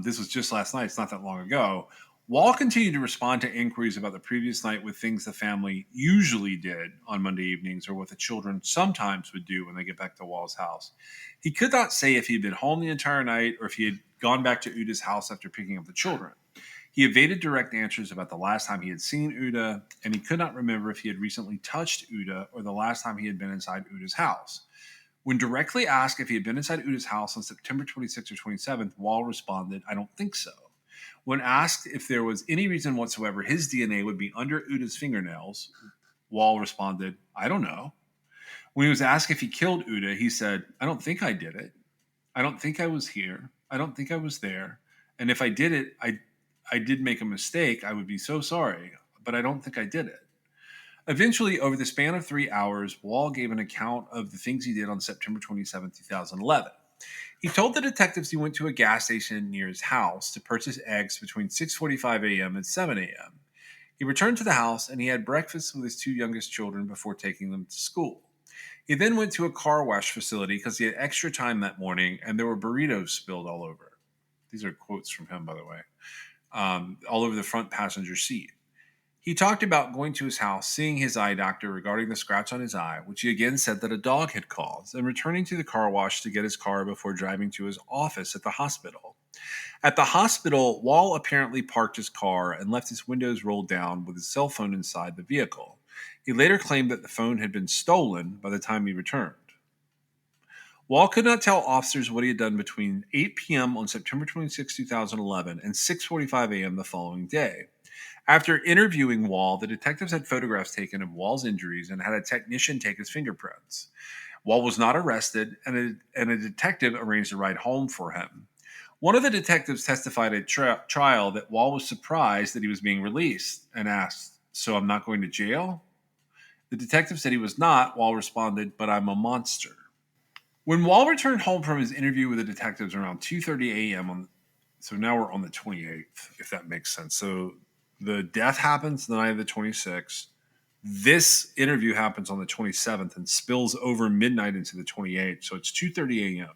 This was just last night. It's not that long ago." Wall continued to respond to inquiries about the previous night with things the family usually did on Monday evenings, or what the children sometimes would do when they get back to Wall's house. He could not say if he had been home the entire night or if he had gone back to Uda's house after picking up the children. He evaded direct answers about the last time he had seen Uda, and he could not remember if he had recently touched Uda or the last time he had been inside Uda's house. When directly asked if he had been inside Uda's house on September 26th or 27th, Wall responded, "I don't think so." When asked if there was any reason whatsoever his DNA would be under Uda's fingernails, Wall responded, "I don't know." When he was asked if he killed Uda, he said, "I don't think I did it. I don't think I was here. I don't think I was there. And if I did it, I did make a mistake. I would be so sorry, but I don't think I did it." Eventually, over the span of 3 hours, Wall gave an account of the things he did on September 27, 2011. He told the detectives he went to a gas station near his house to purchase eggs between 6:45 a.m. and 7 a.m. He returned to the house and he had breakfast with his two youngest children before taking them to school. He then went to a car wash facility because he had extra time that morning and there were burritos spilled all over. These are quotes from him, by the way, all over the front passenger seat. He talked about going to his house, seeing his eye doctor regarding the scratch on his eye, which he again said that a dog had caused, and returning to the car wash to get his car before driving to his office at the hospital. At the hospital, Wall apparently parked his car and left his windows rolled down with his cell phone inside the vehicle. He later claimed that the phone had been stolen by the time he returned. Wall could not tell officers what he had done between 8 p.m. on September 26, 2011 and 6:45 a.m. the following day. After interviewing Wall, the detectives had photographs taken of Wall's injuries and had a technician take his fingerprints. Wall was not arrested, and a detective arranged a ride home for him. One of the detectives testified at trial that Wall was surprised that he was being released and asked, "So I'm not going to jail?" The detective said he was not. Wall responded, "But I'm a monster." When Wall returned home from his interview with the detectives around 2:30 a.m. So now we're on the 28th, if that makes sense. So the death happens the night of the 26th. This interview happens on the 27th and spills over midnight into the 28th. So it's 2:30 a.m.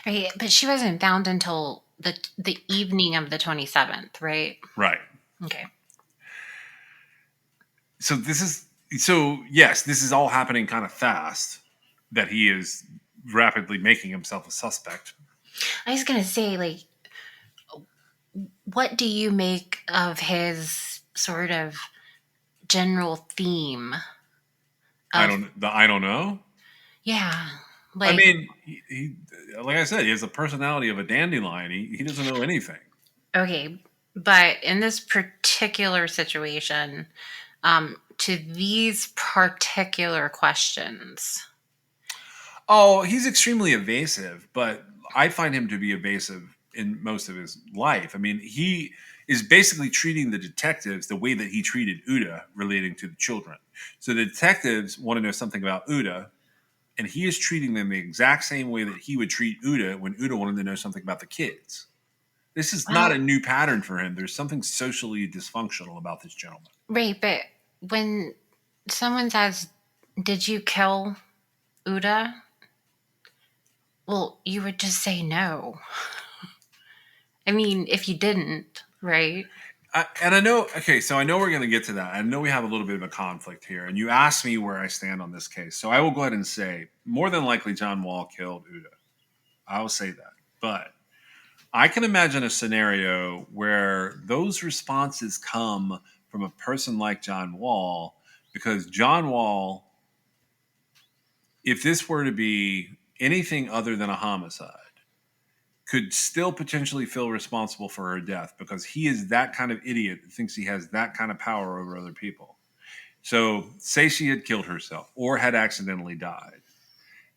Right, but she wasn't found until the evening of the 27th, right? Right. Okay. So yes, this is all happening kind of fast, that he is rapidly making himself a suspect. I was going to say, like, what do you make of his sort of general theme? I don't know. Yeah. I Like, mean, he like I said, he has the personality of a dandelion. He doesn't know anything. okay. But in this particular situation, to these particular questions. Oh, he's extremely evasive, but I find him to be evasive in most of his life. I mean, he is basically treating the detectives the way that he treated Uda relating to the children. So the detectives want to know something about Uda, and he is treating them the exact same way that he would treat Uda when Uda wanted to know something about the kids. This is not a Well, new pattern for him. There's something socially dysfunctional about this gentleman. right, but when someone says, "Did you kill Uda?" Well, you would just say no. I mean, if you didn't, right? And I know, okay, so I know we're going to get to that. I know we have a little bit of a conflict here, and you asked me where I stand on this case. So I will go ahead and say, more than likely, John Wall killed Uda. I will say that. But I can imagine a scenario where those responses come from a person like John Wall, because John Wall, if this were to be anything other than a homicide, could still potentially feel responsible for her death because he is that kind of idiot that thinks he has that kind of power over other people. So, say she had killed herself or had accidentally died.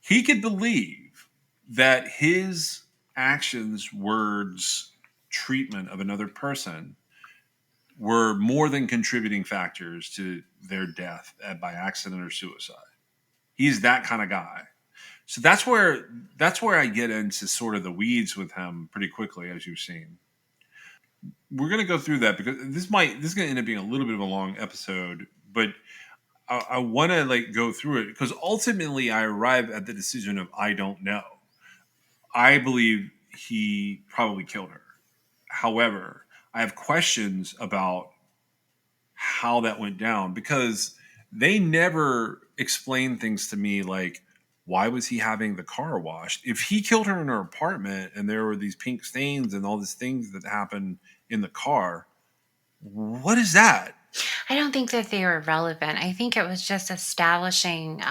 He could believe that his actions, words, treatment of another person were more than contributing factors to their death by accident or suicide. He's that kind of guy. So that's where I get into sort of the weeds with him pretty quickly, as you've seen. We're going to go through that because this is going to end up being a little bit of a long episode, but I want to like go through it because ultimately I arrive at the decision of I don't know. I believe he probably killed her. However, I have questions about how that went down because they never explain things to me like why was he having the car washed? If he killed her in her apartment and there were these pink stains and all these things that happened in the car, what is that? I don't think that they were relevant. I think it was just establishing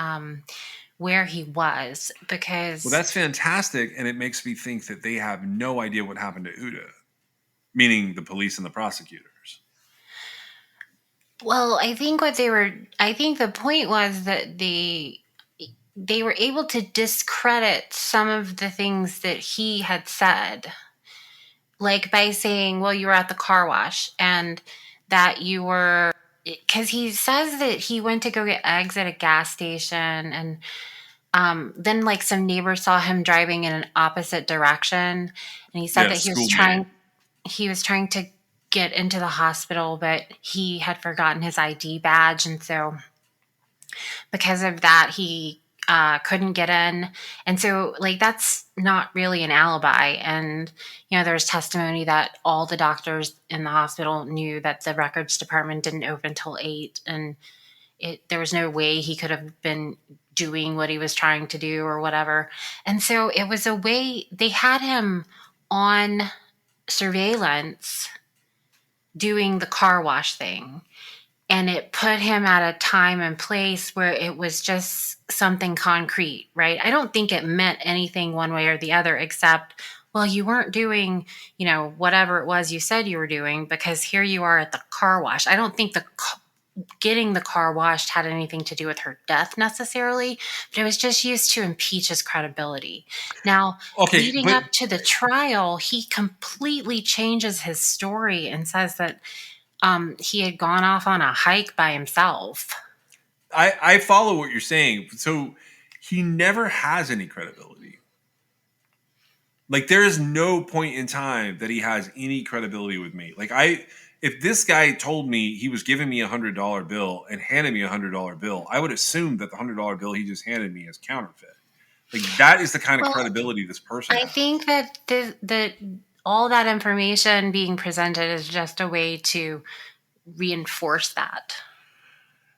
where he was Well, because, that's fantastic, and it makes me think that they have no idea what happened to Uda, meaning the police and the prosecutors. well, I think the point was that they were able to discredit some of the things that he had said, like by saying, well, you were at the car wash and that you were, because he says that he went to go get eggs at a gas station and Then like some neighbors saw him driving in an opposite direction, and he said Yeah, that schoolmate. he was trying to get into the hospital, but he had forgotten his ID badge, and so because of that, he couldn't get in. And so, like, that's not really an alibi. And, there's testimony that all the doctors in the hospital knew that the records department didn't open until 8. And there was no way he could have been doing what he was trying to do or whatever. And so it was a way they had him on surveillance doing the car wash thing, and it put him at a time and place where it was just something concrete, right? I don't think it meant anything one way or the other, except, well, you weren't doing, whatever it was you said you were doing, because here you are at the car wash. I don't think getting the car washed had anything to do with her death necessarily, but it was just used to impeach his credibility. Now, Okay, leading but up to the trial, he completely changes his story and says that he had gone off on a hike by himself. I follow what you're saying. So he never has any credibility. Like there is no point in time that he has any credibility with me. If this guy told me he was giving me $100 bill and handed me $100 bill, I would assume that the $100 bill he just handed me is counterfeit. Like that is the kind of Well, credibility this person I has. think that all that information being presented is just a way to reinforce that.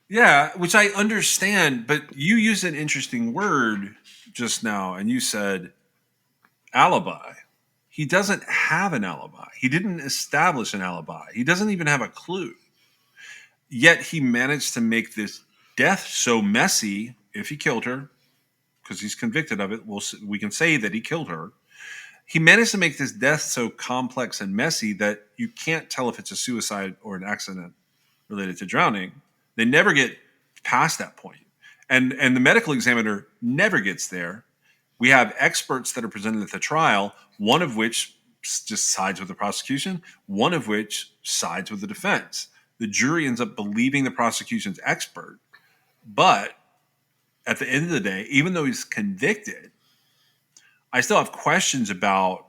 Yeah, which I understand, but you used an interesting word just now, and you said alibi. He doesn't have an alibi. He didn't establish an alibi. He doesn't even have a clue. Yet he managed to make this death so messy. If he killed her, because he's convicted of it, we can say that he killed her. He managed to make this death so complex and messy that you can't tell if it's a suicide or an accident related to drowning. They never get past that point. And the medical examiner never gets there. We have experts that are presented at the trial, one of which just sides with the prosecution, one of which sides with the defense. The jury ends up believing the prosecution's expert, but at the end of the day, even though he's convicted, I still have questions about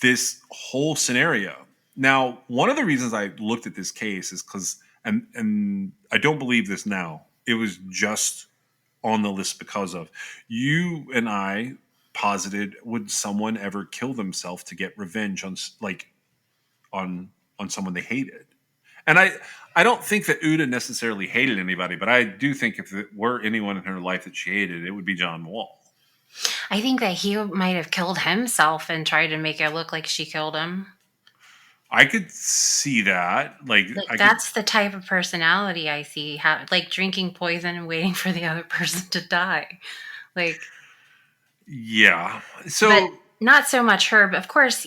this whole scenario. Now, one of the reasons I looked at this case is because, and I don't believe this now, it was just on the list because of you and I posited, would someone ever kill themselves to get revenge on someone they hated? And I don't think that Uda necessarily hated anybody, but I do think if it were anyone in her life that she hated, it would be John Wall. I think that he might have killed himself and tried to make it look like she killed him. I could see that. That's the type of personality I see. Like drinking poison and waiting for the other person to die. Like, Yeah. but So not so much her. But of course,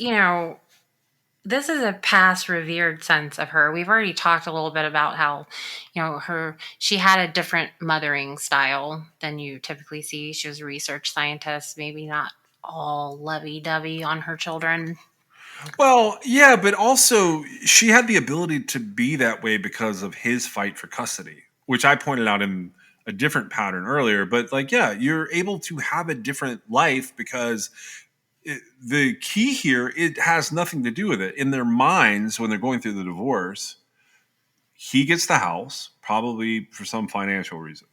this is a past revered sense of her. We've already talked a little bit about how, she had a different mothering style than you typically see. She was a research scientist, maybe not all lovey-dovey on her children. well, yeah, but also she had the ability to be that way because of his fight for custody, which I pointed out in a different pattern earlier. But yeah, you're able to have a different life because the key here, it has nothing to do with it. In their minds, when they're going through the divorce, he gets the house, probably for some financial reason.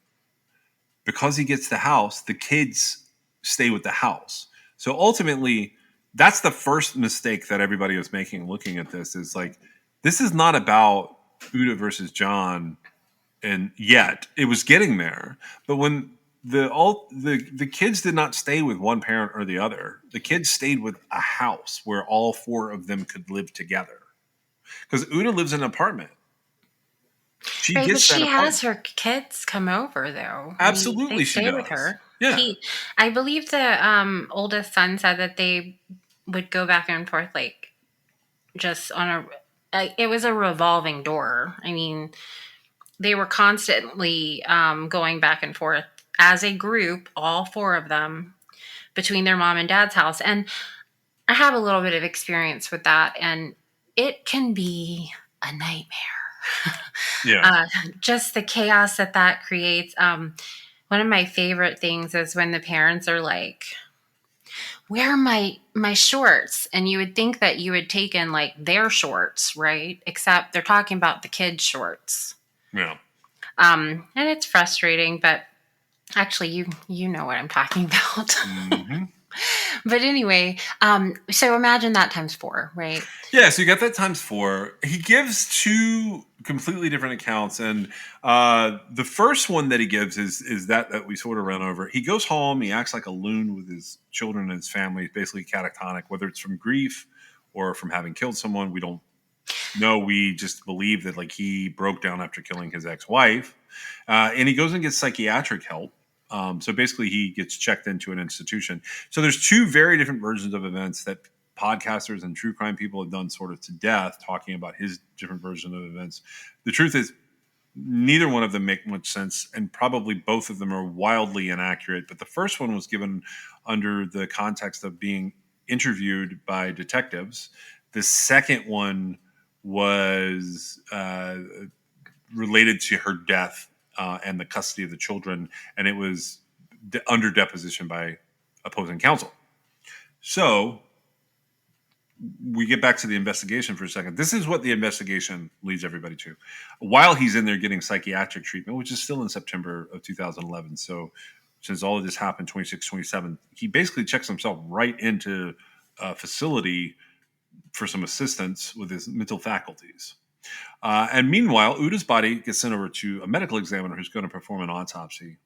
Because he gets the house, the kids stay with the house. So ultimately, that's the first mistake that everybody was making looking at this is like, this is not about Uda versus John, and yet it was getting there. But when the kids did not stay with one parent or the other, the kids stayed with a house where all four of them could live together. Because Uda lives in an apartment. She Right, but gets that she has apartment. her kids come over though. I mean, they Absolutely, she stay with does. her. Yeah. I believe the oldest son said that they would go back and forth like just on it was a revolving door. I mean, they were constantly going back and forth as a group, all four of them, between their mom and dad's house. And I have a little bit of experience with that, and it can be a nightmare. Yeah. Just the chaos that creates. One of my favorite things is when the parents are like, where are my shorts? And you would think that you had taken like their shorts, right? Except they're talking about the kids' shorts. Yeah. And it's frustrating, but actually you know what I'm talking about. Mm-hmm. But anyway, so imagine that times 4, right? Yeah, so you got that times 4. He gives 2 completely different accounts, and the first one that he gives is that we sort of ran over. He goes home, he acts like a loon with his children and his family, basically catatonic, whether it's from grief or from having killed someone. We don't know. We just believe that like he broke down after killing his ex-wife, and he goes and gets psychiatric help. So basically, he gets checked into an institution. So there's 2 very different versions of events that podcasters and true crime people have done sort of to death, talking about his different version of events. The truth is, neither one of them make much sense, and probably both of them are wildly inaccurate. But the first one was given under the context of being interviewed by detectives. The second one was related to her death and the custody of the children, and it was under deposition by opposing counsel. So we get back to the investigation for a second. This is what the investigation leads everybody to. While he's in there getting psychiatric treatment, which is still in September of 2011. So since all of this happened 26, 27, he basically checks himself right into a facility for some assistance with his mental faculties. And meanwhile, Uda's body gets sent over to a medical examiner who's going to perform an autopsy.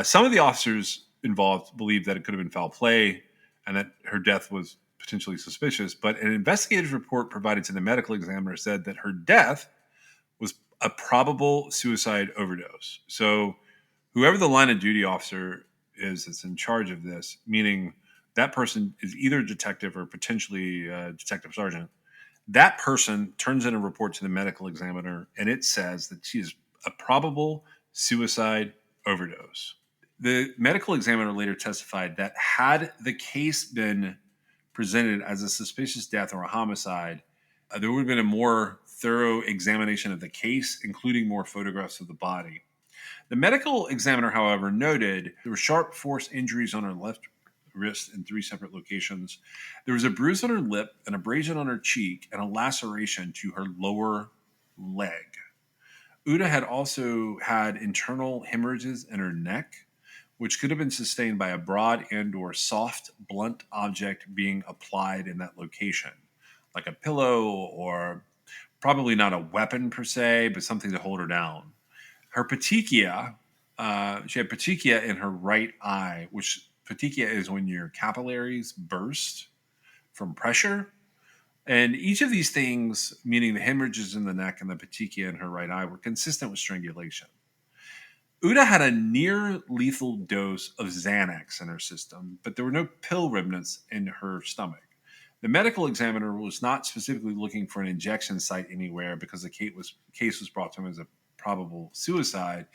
Some of the officers involved believed that it could have been foul play and that her death was potentially suspicious, but an investigative report provided to the medical examiner said that her death was a probable suicide overdose. So whoever the line of duty officer is that's in charge of this, meaning that person is either a detective or potentially a detective sergeant, that person turns in a report to the medical examiner, and it says that she is a probable suicide overdose. The medical examiner later testified that had the case been presented as a suspicious death or a homicide, there would have been a more thorough examination of the case, including more photographs of the body. The medical examiner, however, noted there were sharp force injuries on her left wrist in 3 separate locations. There was a bruise on her lip, an abrasion on her cheek, and a laceration to her lower leg. Uda had also had internal hemorrhages in her neck, which could have been sustained by a broad and or soft, blunt object being applied in that location, like a pillow or probably not a weapon per se, but something to hold her down. Her petechia, she had petechia in her right eye, which petechia is when your capillaries burst from pressure. And each of these things, meaning the hemorrhages in the neck and the petechia in her right eye, were consistent with strangulation. Uda had a near lethal dose of Xanax in her system, but there were no pill remnants in her stomach. The medical examiner was not specifically looking for an injection site anywhere because the case was brought to him as a probable suicide,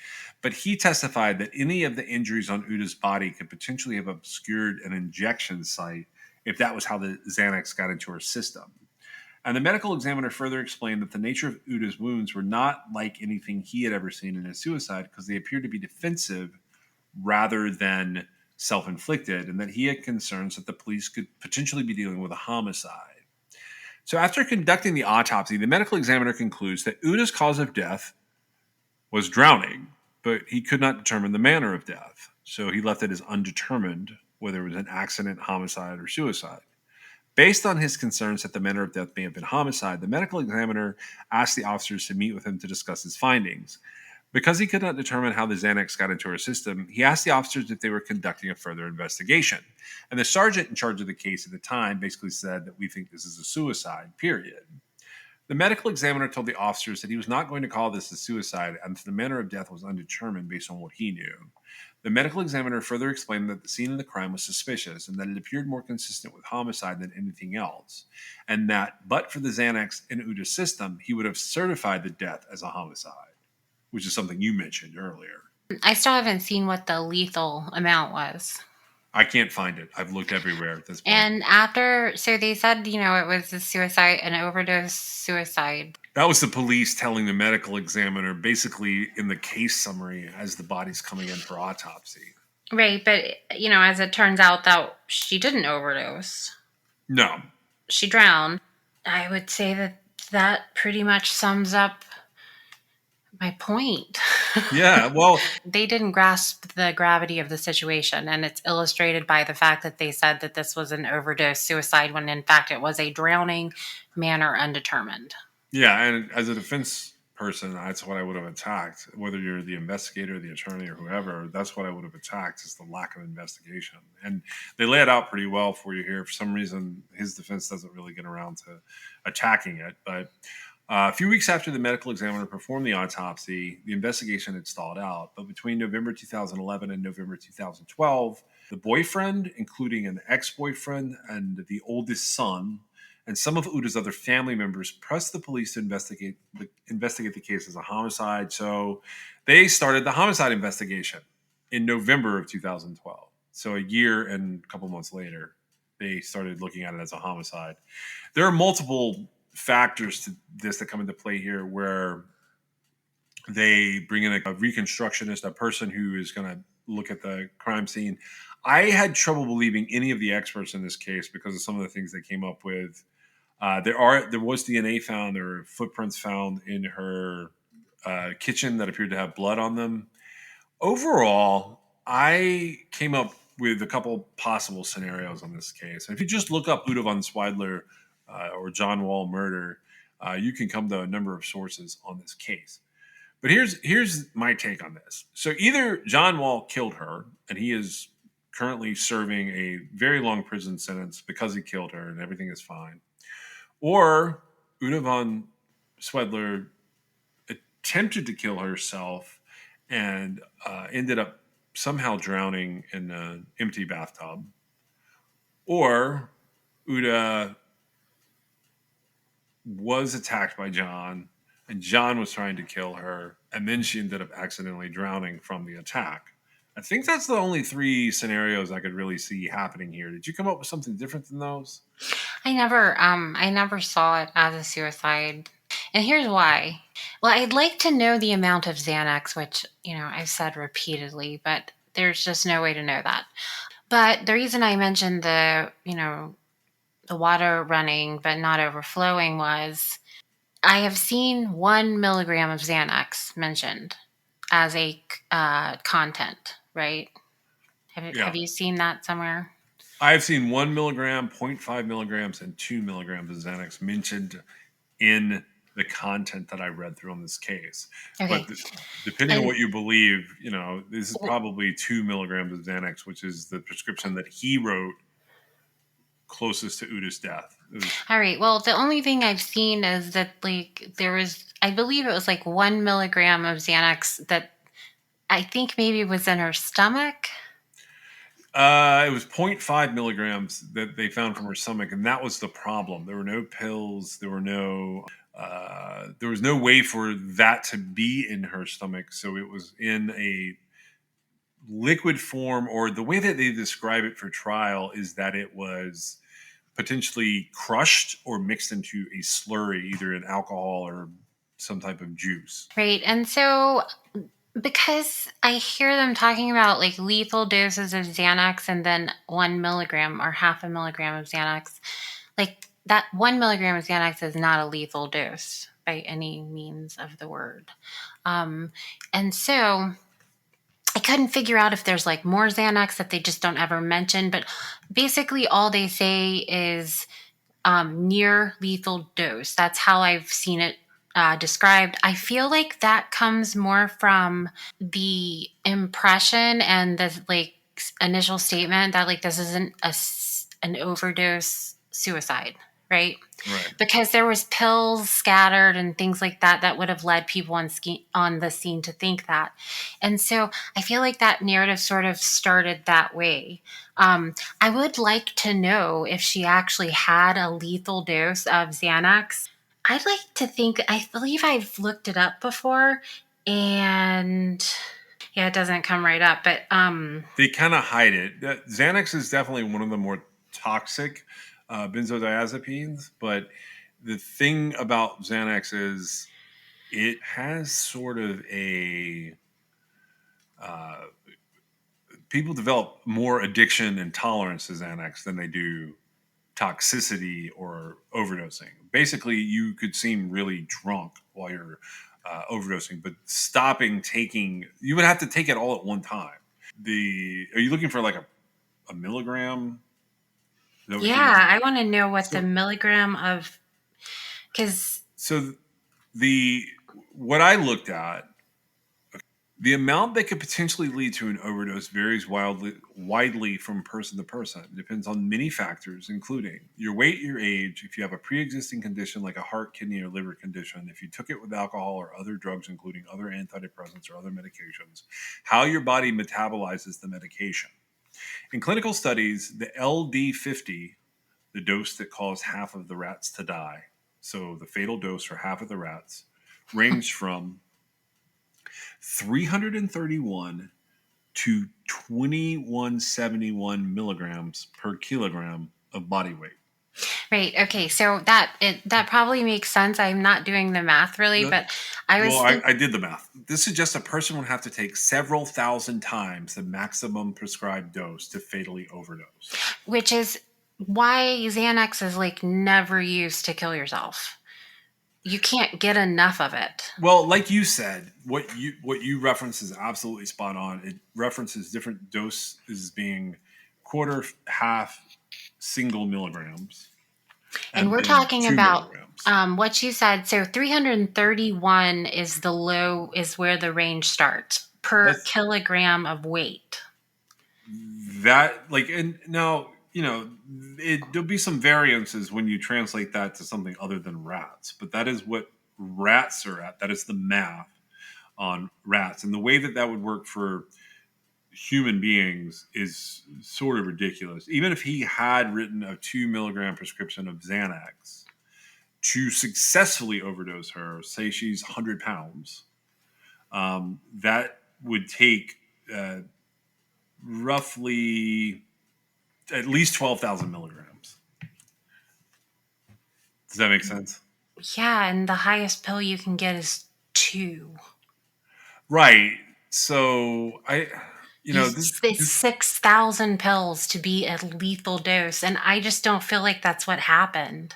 but he testified that any of the injuries on Uda's body could potentially have obscured an injection site if that was how the Xanax got into her system. And the medical examiner further explained that the nature of Uda's wounds were not like anything he had ever seen in a suicide because they appeared to be defensive rather than self-inflicted, and that he had concerns that the police could potentially be dealing with a homicide. So after conducting the autopsy, the medical examiner concludes that Uda's cause of death was drowning, but he could not determine the manner of death. So he left it as undetermined whether it was an accident, homicide, or suicide. Based on his concerns that the manner of death may have been homicide, the medical examiner asked the officers to meet with him to discuss his findings. Because he could not determine how the Xanax got into her system, he asked the officers if they were conducting a further investigation. And the sergeant in charge of the case at the time basically said that we think this is a suicide, period. The medical examiner told the officers that he was not going to call this a suicide and that the manner of death was undetermined based on what he knew. The medical examiner further explained that the scene of the crime was suspicious and that it appeared more consistent with homicide than anything else, and that, but for the Xanax in Uda's system, he would have certified the death as a homicide, which is something you mentioned earlier. I still haven't seen what the lethal amount was. I can't find it. I've looked everywhere at this point. And so they said, it was a suicide, an overdose suicide. That was the police telling the medical examiner, basically in the case summary, as the body's coming in for autopsy. Right, but, as it turns out, that she didn't overdose. No. She drowned. I would say that pretty much sums up my point. Yeah, well, they didn't grasp the gravity of the situation, and it's illustrated by the fact that they said that this was an overdose suicide when in fact it was a drowning, manner undetermined. Yeah, and as a defense person, that's what I would have attacked. Whether you're the investigator, the attorney, or whoever, that's what I would have attacked, is the lack of investigation. And they lay it out pretty well for you here. For some reason, his defense doesn't really get around to attacking it. But a few weeks after the medical examiner performed the autopsy, the investigation had stalled out. But between November 2011 and November 2012, the boyfriend, including an ex-boyfriend and the oldest son, and some of Uda's other family members, pressed the police to investigate the case as a homicide. So they started the homicide investigation in November of 2012. So a year and a couple months later, they started looking at it as a homicide. There are multiple factors to this that come into play here, where they bring in a reconstructionist, a person who is going to look at the crime scene. I had trouble believing any of the experts in this case because of some of the things they came up with. There was DNA found. There were footprints found in her kitchen that appeared to have blood on them. Overall, I came up with a couple possible scenarios on this case. And if you just look up Uda von Sweidler or John Wall murder, you can come to a number of sources on this case. But here's my take on this. So either John Wall killed her, and he is currently serving a very long prison sentence because he killed her, and everything is fine. Or Uda von Sweidler attempted to kill herself and ended up somehow drowning in an empty bathtub. Or Uda was attacked by John, and John was trying to kill her, and then she ended up accidentally drowning from the attack. I think that's the only three scenarios I could really see happening here. Did you come up with something different than those? I never saw it as a suicide. And here's why. Well, I'd like to know the amount of Xanax, which, I've said repeatedly, but there's just no way to know that. But the reason I mentioned the water running but not overflowing was I have seen 1 milligram of Xanax mentioned as a content, right? Have you seen that somewhere? I've seen 1 milligram, 0.5 milligrams, and 2 milligrams of Xanax mentioned in the content that I read through on this case. Okay. But depending on what you believe, this is probably 2 milligrams of Xanax, which is the prescription that he wrote closest to Uda's death. All right. Well, the only thing I've seen is that there was, I believe it was 1 milligram of Xanax that I think maybe was in her stomach. It was 0.5 milligrams that they found from her stomach, and that was the problem. There were no pills. There was no way for that to be in her stomach, so it was in a liquid form, or the way that they describe it for trial is that it was potentially crushed or mixed into a slurry, either in alcohol or some type of juice. Right, and so because I hear them talking about lethal doses of Xanax and then 1 milligram or half a milligram of Xanax, that 1 milligram of Xanax is not a lethal dose by any means of the word. And so I couldn't figure out if there's more Xanax that they just don't ever mention, but basically all they say is near lethal dose. That's how I've seen it described. I feel like that comes more from the impression and the initial statement that this isn't an overdose suicide, right? Right. Because there was pills scattered and things like that would have led people on the scene to think that. And so I feel like that narrative sort of started that way. I would like to know if she actually had a lethal dose of Xanax. I'd like to think, I believe I've looked it up before, and Yeah, it doesn't come right up, but They kind of hide it. Xanax is definitely one of the more toxic benzodiazepines, but the thing about Xanax is it has sort of a people develop more addiction and tolerance to Xanax than they do toxicity or overdosing. Basically, you could seem really drunk while you're overdosing, but stopping taking, you would have to take it all at one time. Are you looking for like a milligram? Is that what you're yeah, looking I want to know for? what the milligram of, because So the what I looked at, the amount that could potentially lead to an overdose varies widely from person to person. It depends on many factors, including your weight, your age, if you have a pre-existing condition like a heart, kidney, or liver condition, if you took it with alcohol or other drugs, including other antidepressants or other medications, how your body metabolizes the medication. In clinical studies, the LD50, the dose that caused half of the rats to die, so the fatal dose for half of the rats, ranged from 331 to 2171 milligrams per kilogram of body weight. right, okay, so that probably makes sense. I'm not doing the math really, The- but I was well, thinking, I did the math. This suggests a person would have to take several thousand times the maximum prescribed dose to fatally overdose. which is why Xanax is like never used to kill yourself. You can't get enough of it. Well, like you said, what you reference is absolutely spot on. It references different doses being quarter, half, single milligrams, And and we're then talking two about milligrams. what you said. So 331 is the low, is where the range starts per That's kilogram of weight. that like, and now there'll be some variances when you translate that to something other than rats, but that is what rats are at. That is the math on rats, and the way that that would work for human beings is sort of ridiculous. Even if he had written a 2 milligram prescription of Xanax to successfully overdose her, say she's 100 pounds, that would take uh, roughly at least 12,000 milligrams. Does that make sense? Yeah, and the highest pill you can get is 2. Right. So It's 6,000 pills to be a lethal dose, and I just don't feel like that's what happened.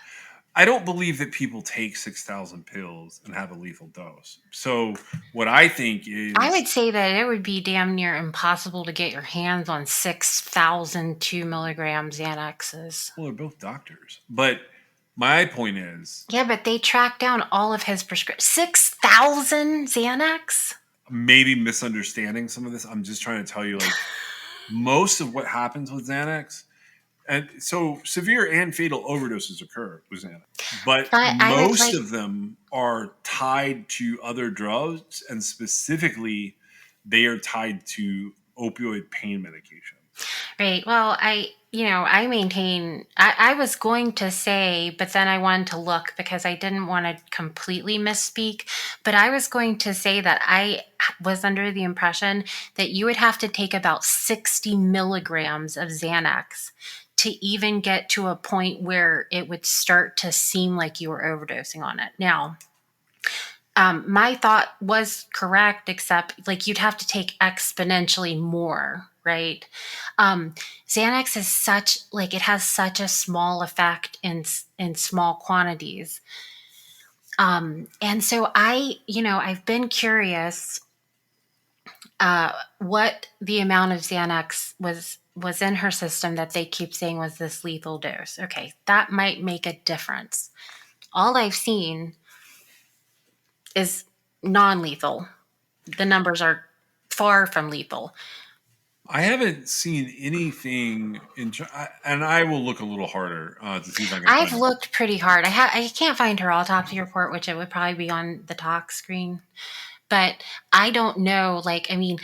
I don't believe that people take 6,000 pills and have a lethal dose. So what I think I is, would say that it would be damn near impossible to get your hands on 6,000 2 milligram Xanaxes. well, they're both doctors. But my point is, Yeah, but they tracked down all of his prescriptions. 6,000 Xanax? maybe misunderstanding some of this. I'm just trying to tell you, like, most of what happens with Xanax, and so severe and fatal overdoses occur with Xanax, but But I would most like, of them are tied to other drugs, and specifically, they are tied to opioid pain medication. right. Well, I maintain, I was going to say, but then I wanted to look because I didn't want to completely misspeak. But I was going to say that I was under the impression that you would have to take about 60 milligrams of Xanax to even get to a point where it would start to seem like you were overdosing on it. Now, my thought was correct, except like you'd have to take exponentially more, right? Xanax is such like it has such a small effect in small quantities, and so I've been curious what the amount of Xanax was in her system that they keep saying was this lethal dose. Okay, that might make a difference. All I've seen is non-lethal. The numbers are far from lethal. I haven't seen anything and I will look a little harder to see if I can I've find it. looked pretty hard. I can't find her autopsy report, which it would probably be on the talk screen. But I don't know. Like, I mean,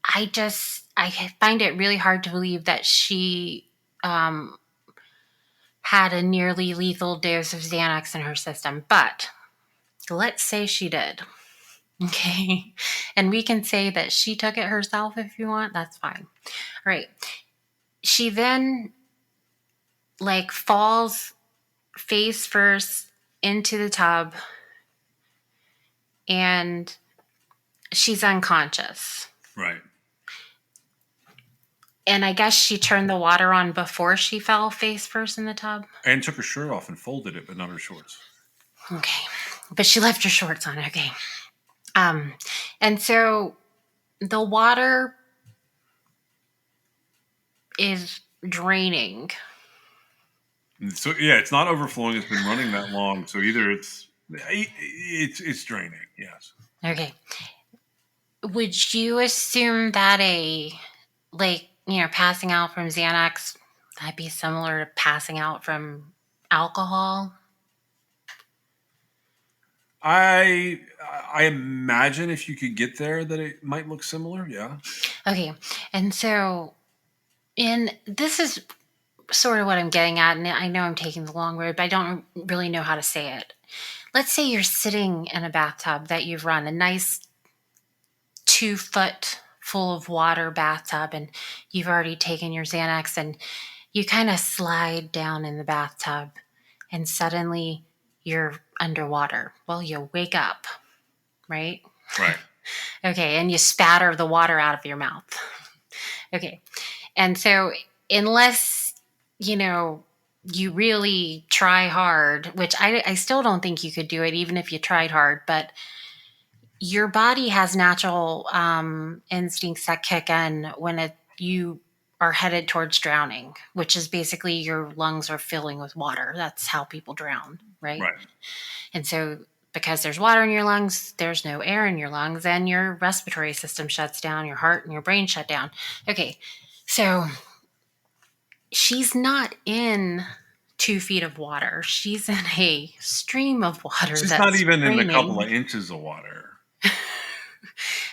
I find it really hard to believe that she um, had a nearly lethal dose of Xanax in her system. But let's say she did. Okay. And we can say that she took it herself if you want. That's fine. All right. She then like falls face first into the tub and she's unconscious. Right. And I guess she turned the water on before she fell face first in the tub. And took her shirt off and folded it, but not her shorts. Okay. But she left her shorts on. Okay. And so the water is draining. So yeah, it's not overflowing. It's been running that long. So either it's draining. Yes. Okay. Would you assume that passing out from Xanax, that'd be similar to passing out from alcohol? I imagine if you could get there that it might look similar. Yeah. Okay. And so, this is sort of what I'm getting at, and I know I'm taking the long road, but I don't really know how to say it. Let's say you're sitting in a bathtub that you've run, a nice 2 foot full of water bathtub, and you've already taken your Xanax, and you kind of slide down in the bathtub, and suddenly you're underwater. Well, you wake up, right? Right. Okay, and you spatter the water out of your mouth. Okay, and so unless you really try hard, which I still don't think you could do it even if you tried hard, but your body has natural instincts that kick in when you are headed towards drowning, which is basically your lungs are filling with water. That's how people drown, right? Right. And so because there's water in your lungs, there's no air in your lungs, and your respiratory system shuts down, your heart and your brain shut down. Okay, so she's not in 2 feet of water. She's in a stream of water. She's that's not even in a draining. couple of inches of water.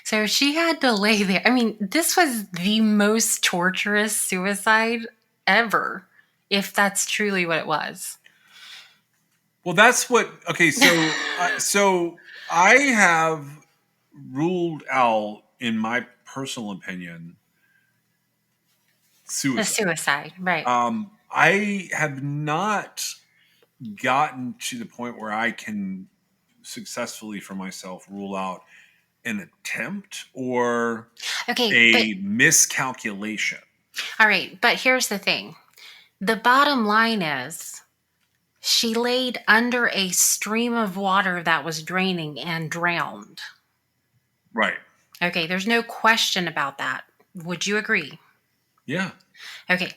So she had to lay there. I mean, this was the most torturous suicide ever, if that's truly what it was. Well, that's what. Okay, so I have ruled out, in my personal opinion, The suicide. suicide, right. I have not gotten to the point where I can successfully for myself rule out an attempt or Okay, a miscalculation. all right, but here's the thing. The bottom line is she laid under a stream of water that was draining and drowned. Right. Okay, there's no question about that. Would you agree? Yeah. Okay,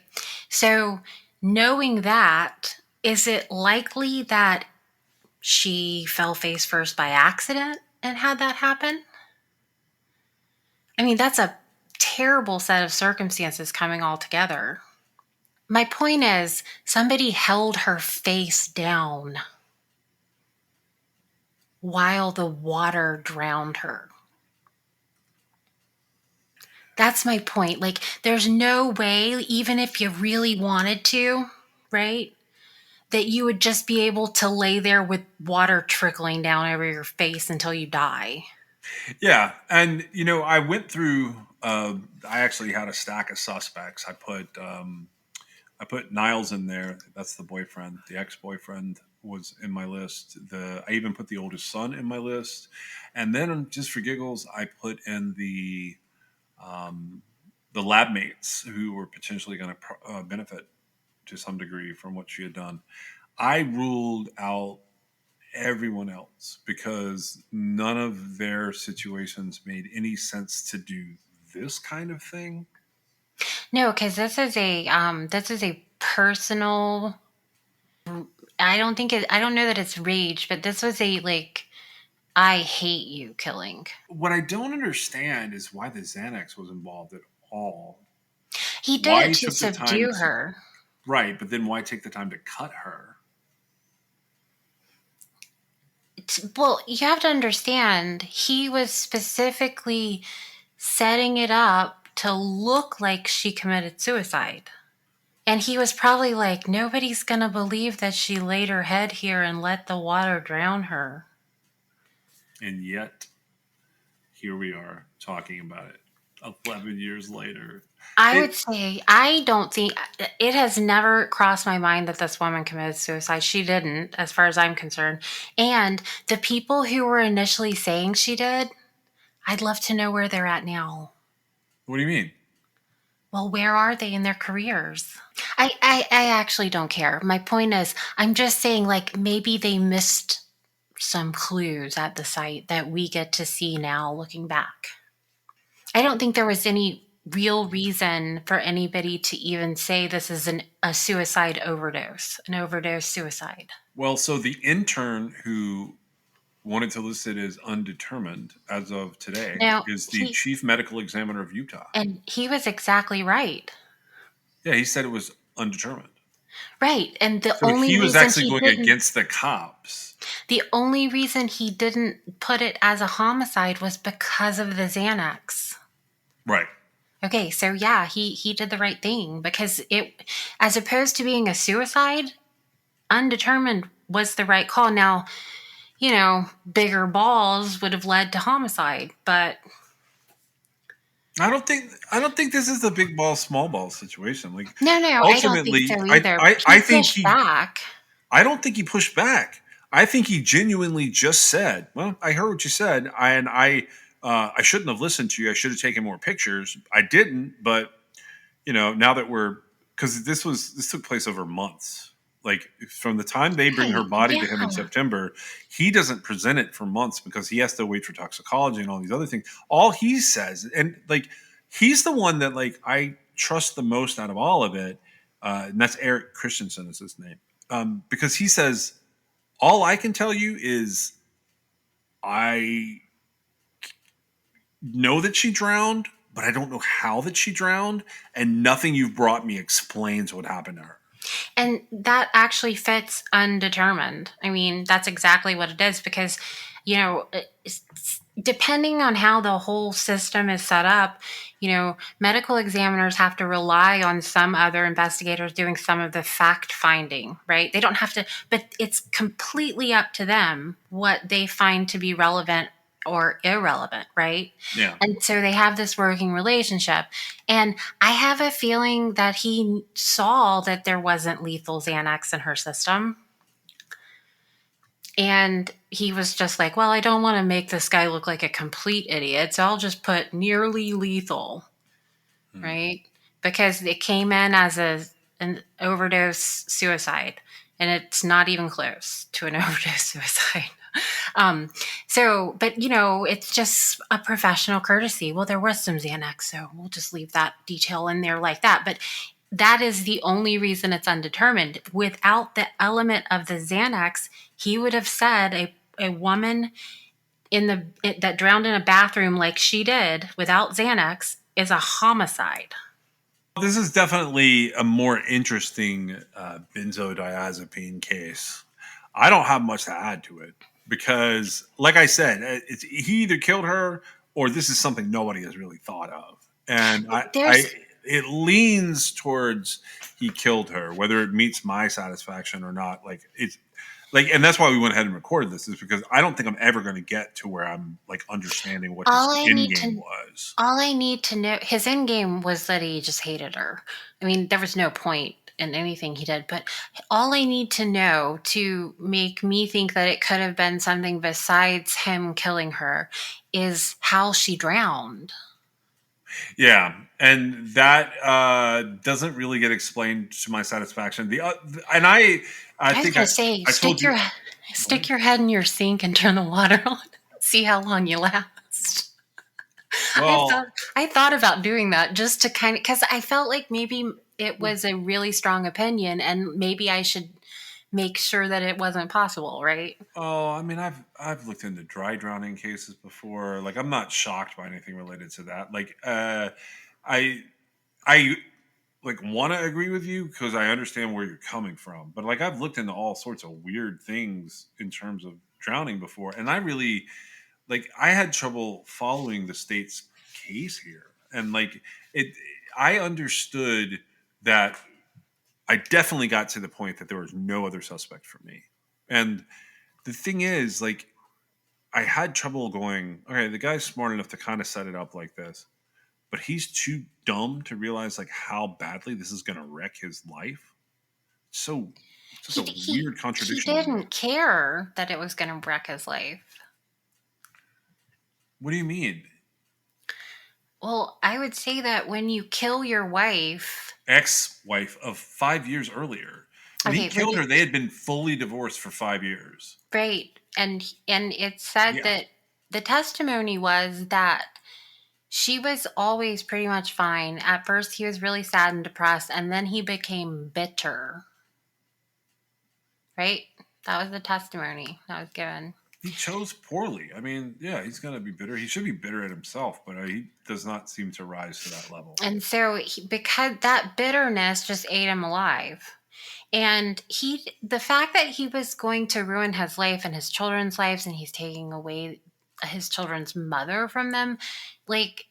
so knowing that, is it likely that she fell face first by accident and had that happen? I mean, that's a terrible set of circumstances coming all together. My point is, somebody held her face down while the water drowned her. That's my point. Like, there's no way, even if you really wanted to, right, that you would just be able to lay there with water trickling down over your face until you die. Yeah, and I went through. I actually had a stack of suspects. I put Niles in there. That's the boyfriend. The ex-boyfriend was in my list. I even put the oldest son in my list, and then just for giggles, I put in the lab mates who were potentially going to benefit to some degree from what she had done. I ruled out everyone else because none of their situations made any sense to do this kind of thing. No, because this is a personal. I don't know that it's rage, but this was a like, I hate you killing. What I don't understand is why the Xanax was involved at all. He did Why it he to took the time subdue her. right, but then why take the time to cut her? Well, you have to understand, he was specifically setting it up to look like she committed suicide. And he was probably like, nobody's going to believe that she laid her head here and let the water drown her. And yet here we are talking about it 11 years later. I It, would say I don't think it has never crossed my mind that this woman committed suicide. She didn't, as far as I'm concerned. And the people who were initially saying she did, I'd love to know where they're at now. what do you mean? Well, where are they in their careers? I actually don't care. My point is, I'm just saying, like, maybe they missed some clues at the site that we get to see now looking back. I don't think there was any real reason for anybody to even say this is a suicide overdose, an overdose suicide. Well, so the intern who wanted to list it as undetermined as of today Now, is the chief medical examiner of Utah. he was exactly right. Yeah, he said it was undetermined. Right. And So he was actually going against the cops. the only reason he didn't put it as a homicide was because of the Xanax. Right. Okay, so yeah, he did the right thing because it, as opposed to being a suicide, undetermined was the right call. Now, bigger balls would have led to homicide, but I don't think this is a big ball, small ball situation. Like no, I don't think ultimately, so either. I He think pushed back. I don't think he pushed back. I think he genuinely just said, "Well, I heard what you said, and I shouldn't have listened to you. I should have taken more pictures. I didn't, but now that because this took place over months. Like from the time they bring her Right, body to him in yeah. September, he doesn't present it for months because he has to wait for toxicology and all these other things. All he says, and like he's the one that like I trust the most out of all of it, and that's Eric Christensen is his name, because he says all I can tell you is I know that she drowned, but I don't know how that she drowned, and nothing you've brought me explains what happened to her. And that actually fits undetermined. I mean, that's exactly what it is because, depending on how the whole system is set up, medical examiners have to rely on some other investigators doing some of the fact finding, right? They don't have to, but it's completely up to them what they find to be relevant or irrelevant, right? Yeah. And so they have this working relationship. And I have a feeling that he saw that there wasn't lethal Xanax in her system. And he was just like, well, I don't want to make this guy look like a complete idiot. So I'll just put nearly lethal, right? Because it came in as an overdose suicide. And it's not even close to an overdose suicide. But it's just a professional courtesy. Well, there was some Xanax, so we'll just leave that detail in there like that. But that is the only reason it's undetermined. Without the element of the Xanax, he would have said a woman that drowned in a bathroom like she did without Xanax is a homicide. This is definitely a more interesting benzodiazepine case. I don't have much to add to it because, like I said, he either killed her or this is something nobody has really thought of. And it leans towards he killed her, whether it meets my satisfaction or not. Like it's like, and that's why we went ahead and recorded this, is because I don't think I'm ever going to get to where I'm like understanding what his end game was. All I need to know, his end game was that he just hated her. I mean, there was no point in anything he did, but all I need to know to make me think that it could have been something besides him killing her is how she drowned. Yeah, and that doesn't really get explained to my satisfaction. And I was think gonna say, stick your head in your sink and turn the water on. See how long you last. Well, I thought about doing that just to kind of, because I felt like maybe it was a really strong opinion, and maybe I should make sure that it wasn't possible, right? oh, I mean, I've looked into dry drowning cases before. Like, I'm not shocked by anything related to that. Like, I I like want to agree with you because I understand where you're coming from, but like I've looked into all sorts of weird things in terms of drowning before, and I really like I had trouble following the state's case here, and like it, I understood that I definitely got to the point that there was no other suspect for me, and the thing is like I had trouble going, okay, the guy's smart enough to kind of set it up like this, but he's too dumb to realize like how badly this is going to wreck his life. So such He a d- weird he contradiction to me. didn't care that it was going to wreck his life. What do you mean? Well, I would say that when you kill your wife, Ex-wife of 5 years earlier. When he okay, when killed you her, they had been fully divorced for 5 years. right, and it said Yeah. that the testimony was that she was always pretty much fine. At first, he was really sad and depressed, and then he became bitter. Right? That was the testimony that was given. He chose poorly. I mean, yeah, he's going to be bitter. He should be bitter at himself, but he does not seem to rise to that level. And so, because that bitterness just ate him alive. And the fact that he was going to ruin his life and his children's lives, and he's taking away his children's mother from them, like,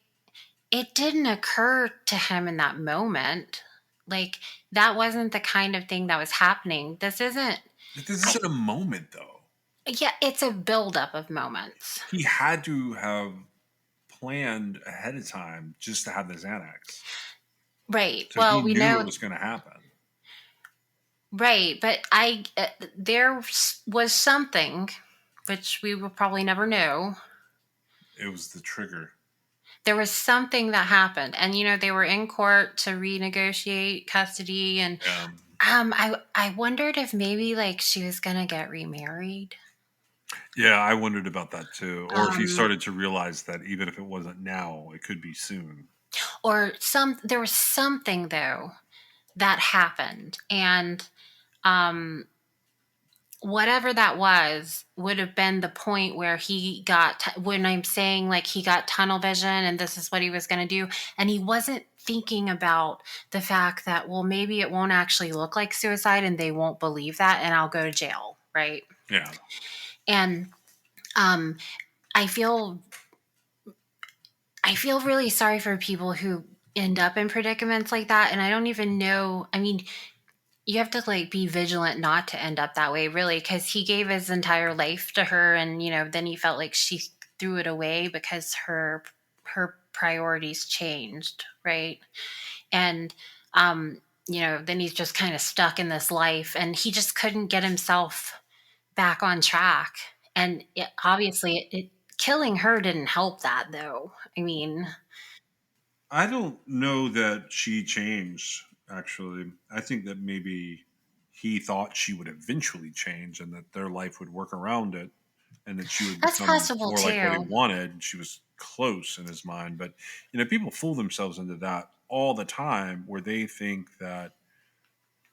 it didn't occur to him in that moment. Like, that wasn't the kind of thing that was happening. This isn't, This isn't a moment, though. yeah, it's a buildup of moments. He had to have planned ahead of time just to have this annex. Right. So he Well, we knew it know, was going to happen. right. But there was something, which we will probably never know. It was the trigger. There was something that happened, and they were in court to renegotiate custody, and I wondered if maybe like she was gonna get remarried. Yeah, I wondered about that too. Or if he Um, started to realize that even if it wasn't now, it could be soon. or there was something though that happened, and um whatever that was would have been the point where he got when I'm saying like he got tunnel vision and this is what he was going to do, and he wasn't thinking about the fact that, well, maybe it won't actually look like suicide and they won't believe that and I'll go to jail, right? Yeah. And um i feel I feel really sorry for people who end up in predicaments like that, and I don't even know, I mean, you have to like be vigilant not to end up that way, really, because he gave his entire life to her, and then he felt like she threw it away because her priorities changed, right? And then he's just kind of stuck in this life, and he just couldn't get himself back on track. And obviously, killing her didn't help that, though. I mean, I don't know that she changed, actually. I think that maybe he thought she would eventually change and that their life would work around it and that she would that's become possible more like what he too. wanted. She was close in his mind. But, people fool themselves into that all the time where they think that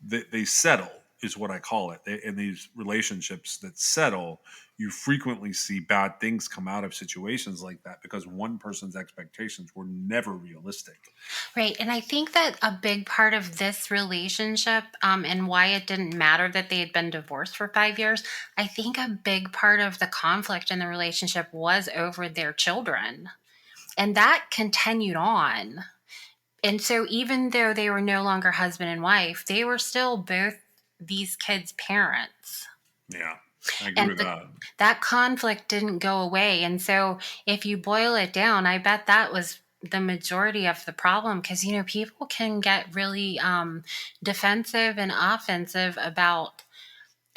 they settle is what I call it. In these relationships that settle, you frequently see bad things come out of situations like that because one person's expectations were never realistic. Right. And I think that a big part of this relationship, and why it didn't matter that they had been divorced for 5 years, I think a big part of the conflict in the relationship was over their children. And that continued on. And so even though they were no longer husband and wife, they were still both these kids' parents. Yeah, I agree And with that. that conflict didn't go away. And so if you boil it down, I bet that was the majority of the problem, because people can get really defensive and offensive about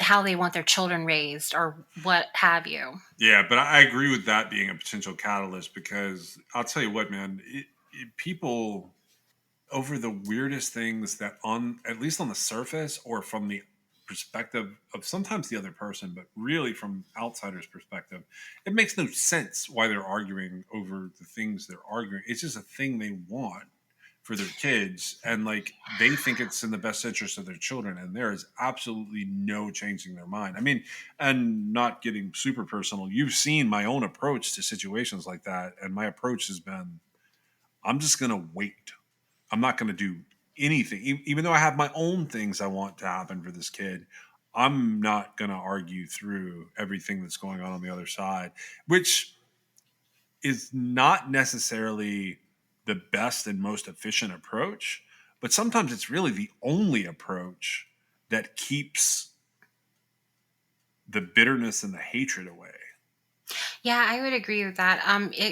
how they want their children raised or what have you. Yeah, but I agree with that being a potential catalyst because I'll tell you what, man, people over the weirdest things that on at least on the surface or from the perspective of sometimes the other person, but really from outsiders perspective, it makes no sense why they're arguing over the things they're arguing. It's just a thing they want for their kids, and like they think it's in the best interest of their children, and there is absolutely no changing their mind. I mean, and not getting super personal, you've seen my own approach to situations like that, and my approach has been, I'm just going to wait. I'm not going to do anything. Even though I have my own things I want to happen for this kid, I'm not going to argue through everything that's going on the other side, which is not necessarily the best and most efficient approach, but sometimes it's really the only approach that keeps the bitterness and the hatred away. Yeah, I would agree with that.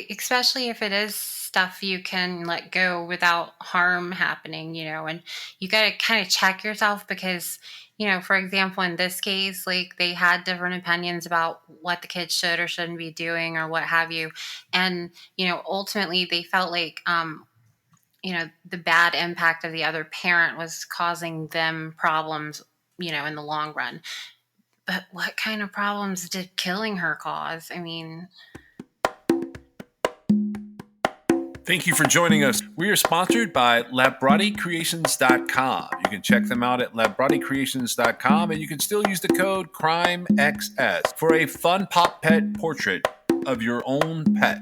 Especially if it is stuff you can let go without harm happening, and you got to kind of check yourself because, for example, in this case, like they had different opinions about what the kids should or shouldn't be doing or what have you. And, ultimately they felt like, the bad impact of the other parent was causing them problems, in the long run. But what kind of problems did killing her cause? I mean, Thank you for joining us. We are sponsored by LabbratiCreations.com. You can check them out at LabbratiCreations.com, and you can still use the code CRIMEXS for a fun pop pet portrait of your own pet.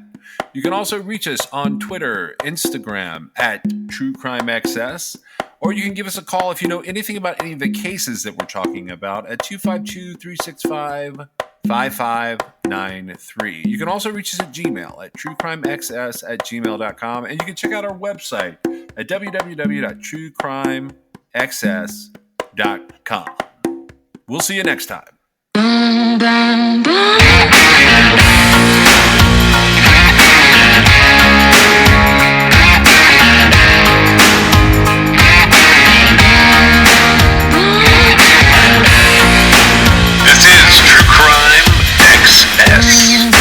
You can also reach us on Twitter, Instagram at TrueCrimeXS, or you can give us a call if you know anything about any of the cases that we're talking about at 252-365-5593. You can also reach us at Gmail at truecrimexs@gmail.com, and you can check out our website at www.truecrimexs.com. We'll see you next time. This is True Crime XS.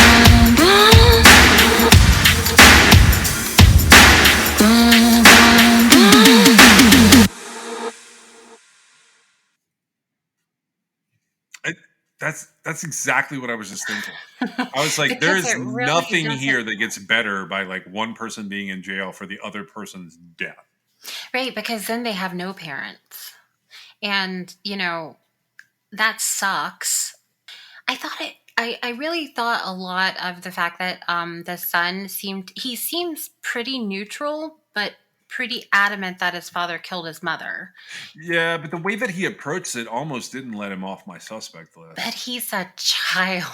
That's exactly what I was just thinking. I was like, there because is it really nothing doesn't. here that gets better by like one person being in jail for the other person's death. Right, because then they have no parents. And, that sucks. I really thought a lot of the fact that the son seems pretty neutral, but pretty adamant that his father killed his mother. Yeah, but the way that he approached it almost didn't let him off my suspect list. But he's a child.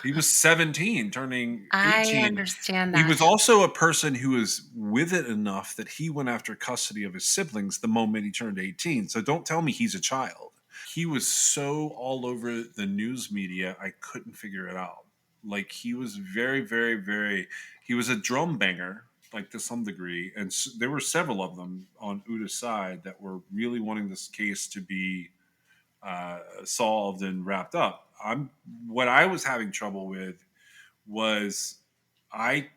He was 17, turning I 18. understand He that. was also a person who was with it enough that he went after custody of his siblings the moment he turned 18. So don't tell me he's a child. He was so all over the news media, I couldn't figure it out. Like he was very, very, very. He was a drum banger, like to some degree, and there were several of them on Uda's side that were really wanting this case to be solved and wrapped up. What I was having trouble with was I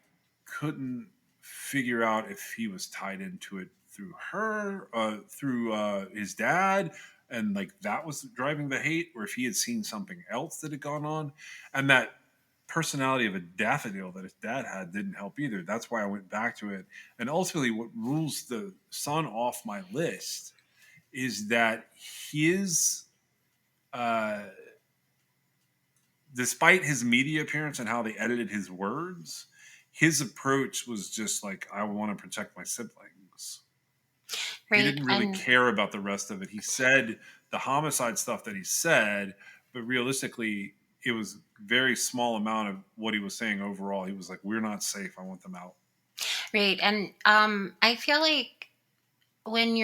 couldn't figure out if he was tied into it through her, through his dad, and like that was driving the hate, or if he had seen something else that had gone on, and that personality of a daffodil that his dad had didn't help either. That's why I went back to it, and ultimately, what rules the son off my list is that his uh, despite his media appearance and how they edited his words, his approach was just like, I want to protect my siblings. He Right. didn't really And care about the rest of it. He said the homicide stuff that he said, but realistically, it was very small amount of what he was saying overall. He was like, we're not safe. I want them out. right. And I feel like when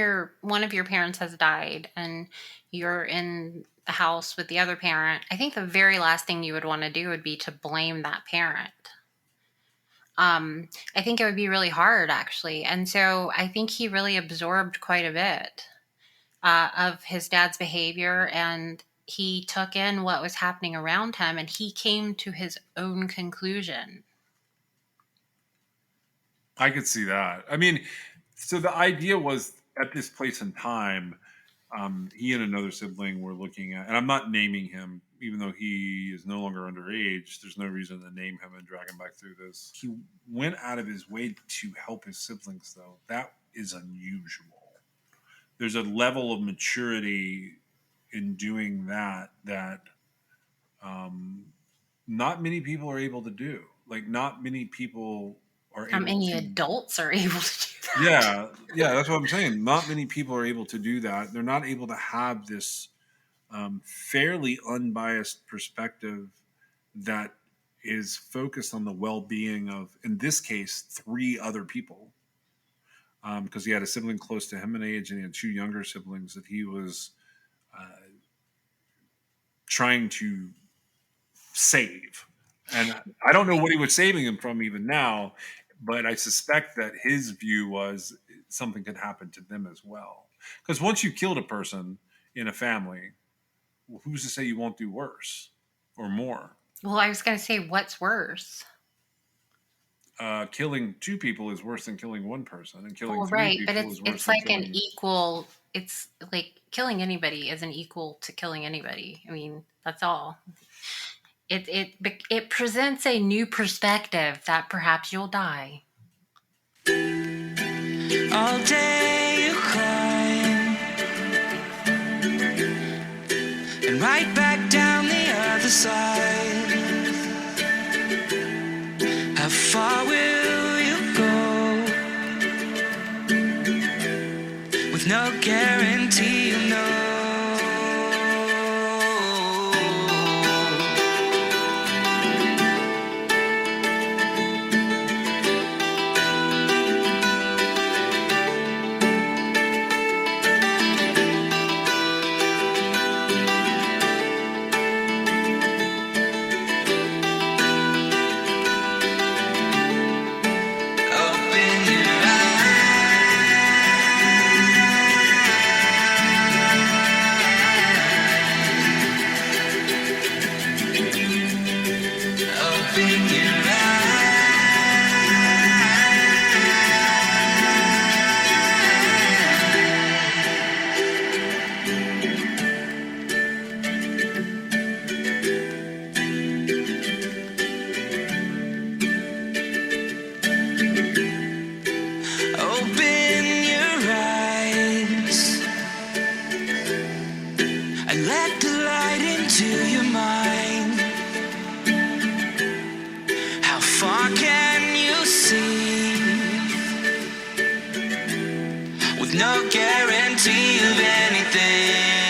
one of your parents has died and you're in the house with the other parent, I think the very last thing you would want to do would be to blame that parent. I think it would be really hard, actually. And so I think he really absorbed quite a bit of his dad's behavior, and he took in what was happening around him, and he came to his own conclusion. I could see that. I mean, so the idea was at this place in time, he and another sibling were looking at, and I'm not naming him, even though he is no longer underage. There's no reason to name him and drag him back through this. He went out of his way to help his siblings, though. That is unusual. There's a level of maturity in doing that not many people are able to do. Like, not many people are How able many to. adults are able to do that? Yeah, that's what I'm saying. Not many people are able to do that. They're not able to have this fairly unbiased perspective that is focused on the well-being of, in this case, three other people. Because he had a sibling close to him in age, and he had two younger siblings that he was trying to save. And I don't know what he was saving him from even now, but I suspect that his view was something could happen to them as well. Because once you killed a person in a family, well, who's to say you won't do worse or more? Well, I was going to say, what's worse? Killing 2 people is worse than killing 1 person, and killing Well, 3 right, but people is worse it's than like an killing. equal. It's like killing anybody isn't equal to killing anybody. I mean, that's all. It presents a new perspective that perhaps you'll die. All day you climb and right back down the other side. How far will you go? With no guarantee, you know. Open your open your open your eyes and let the light into your mind. How far can you see with no guarantee of anything?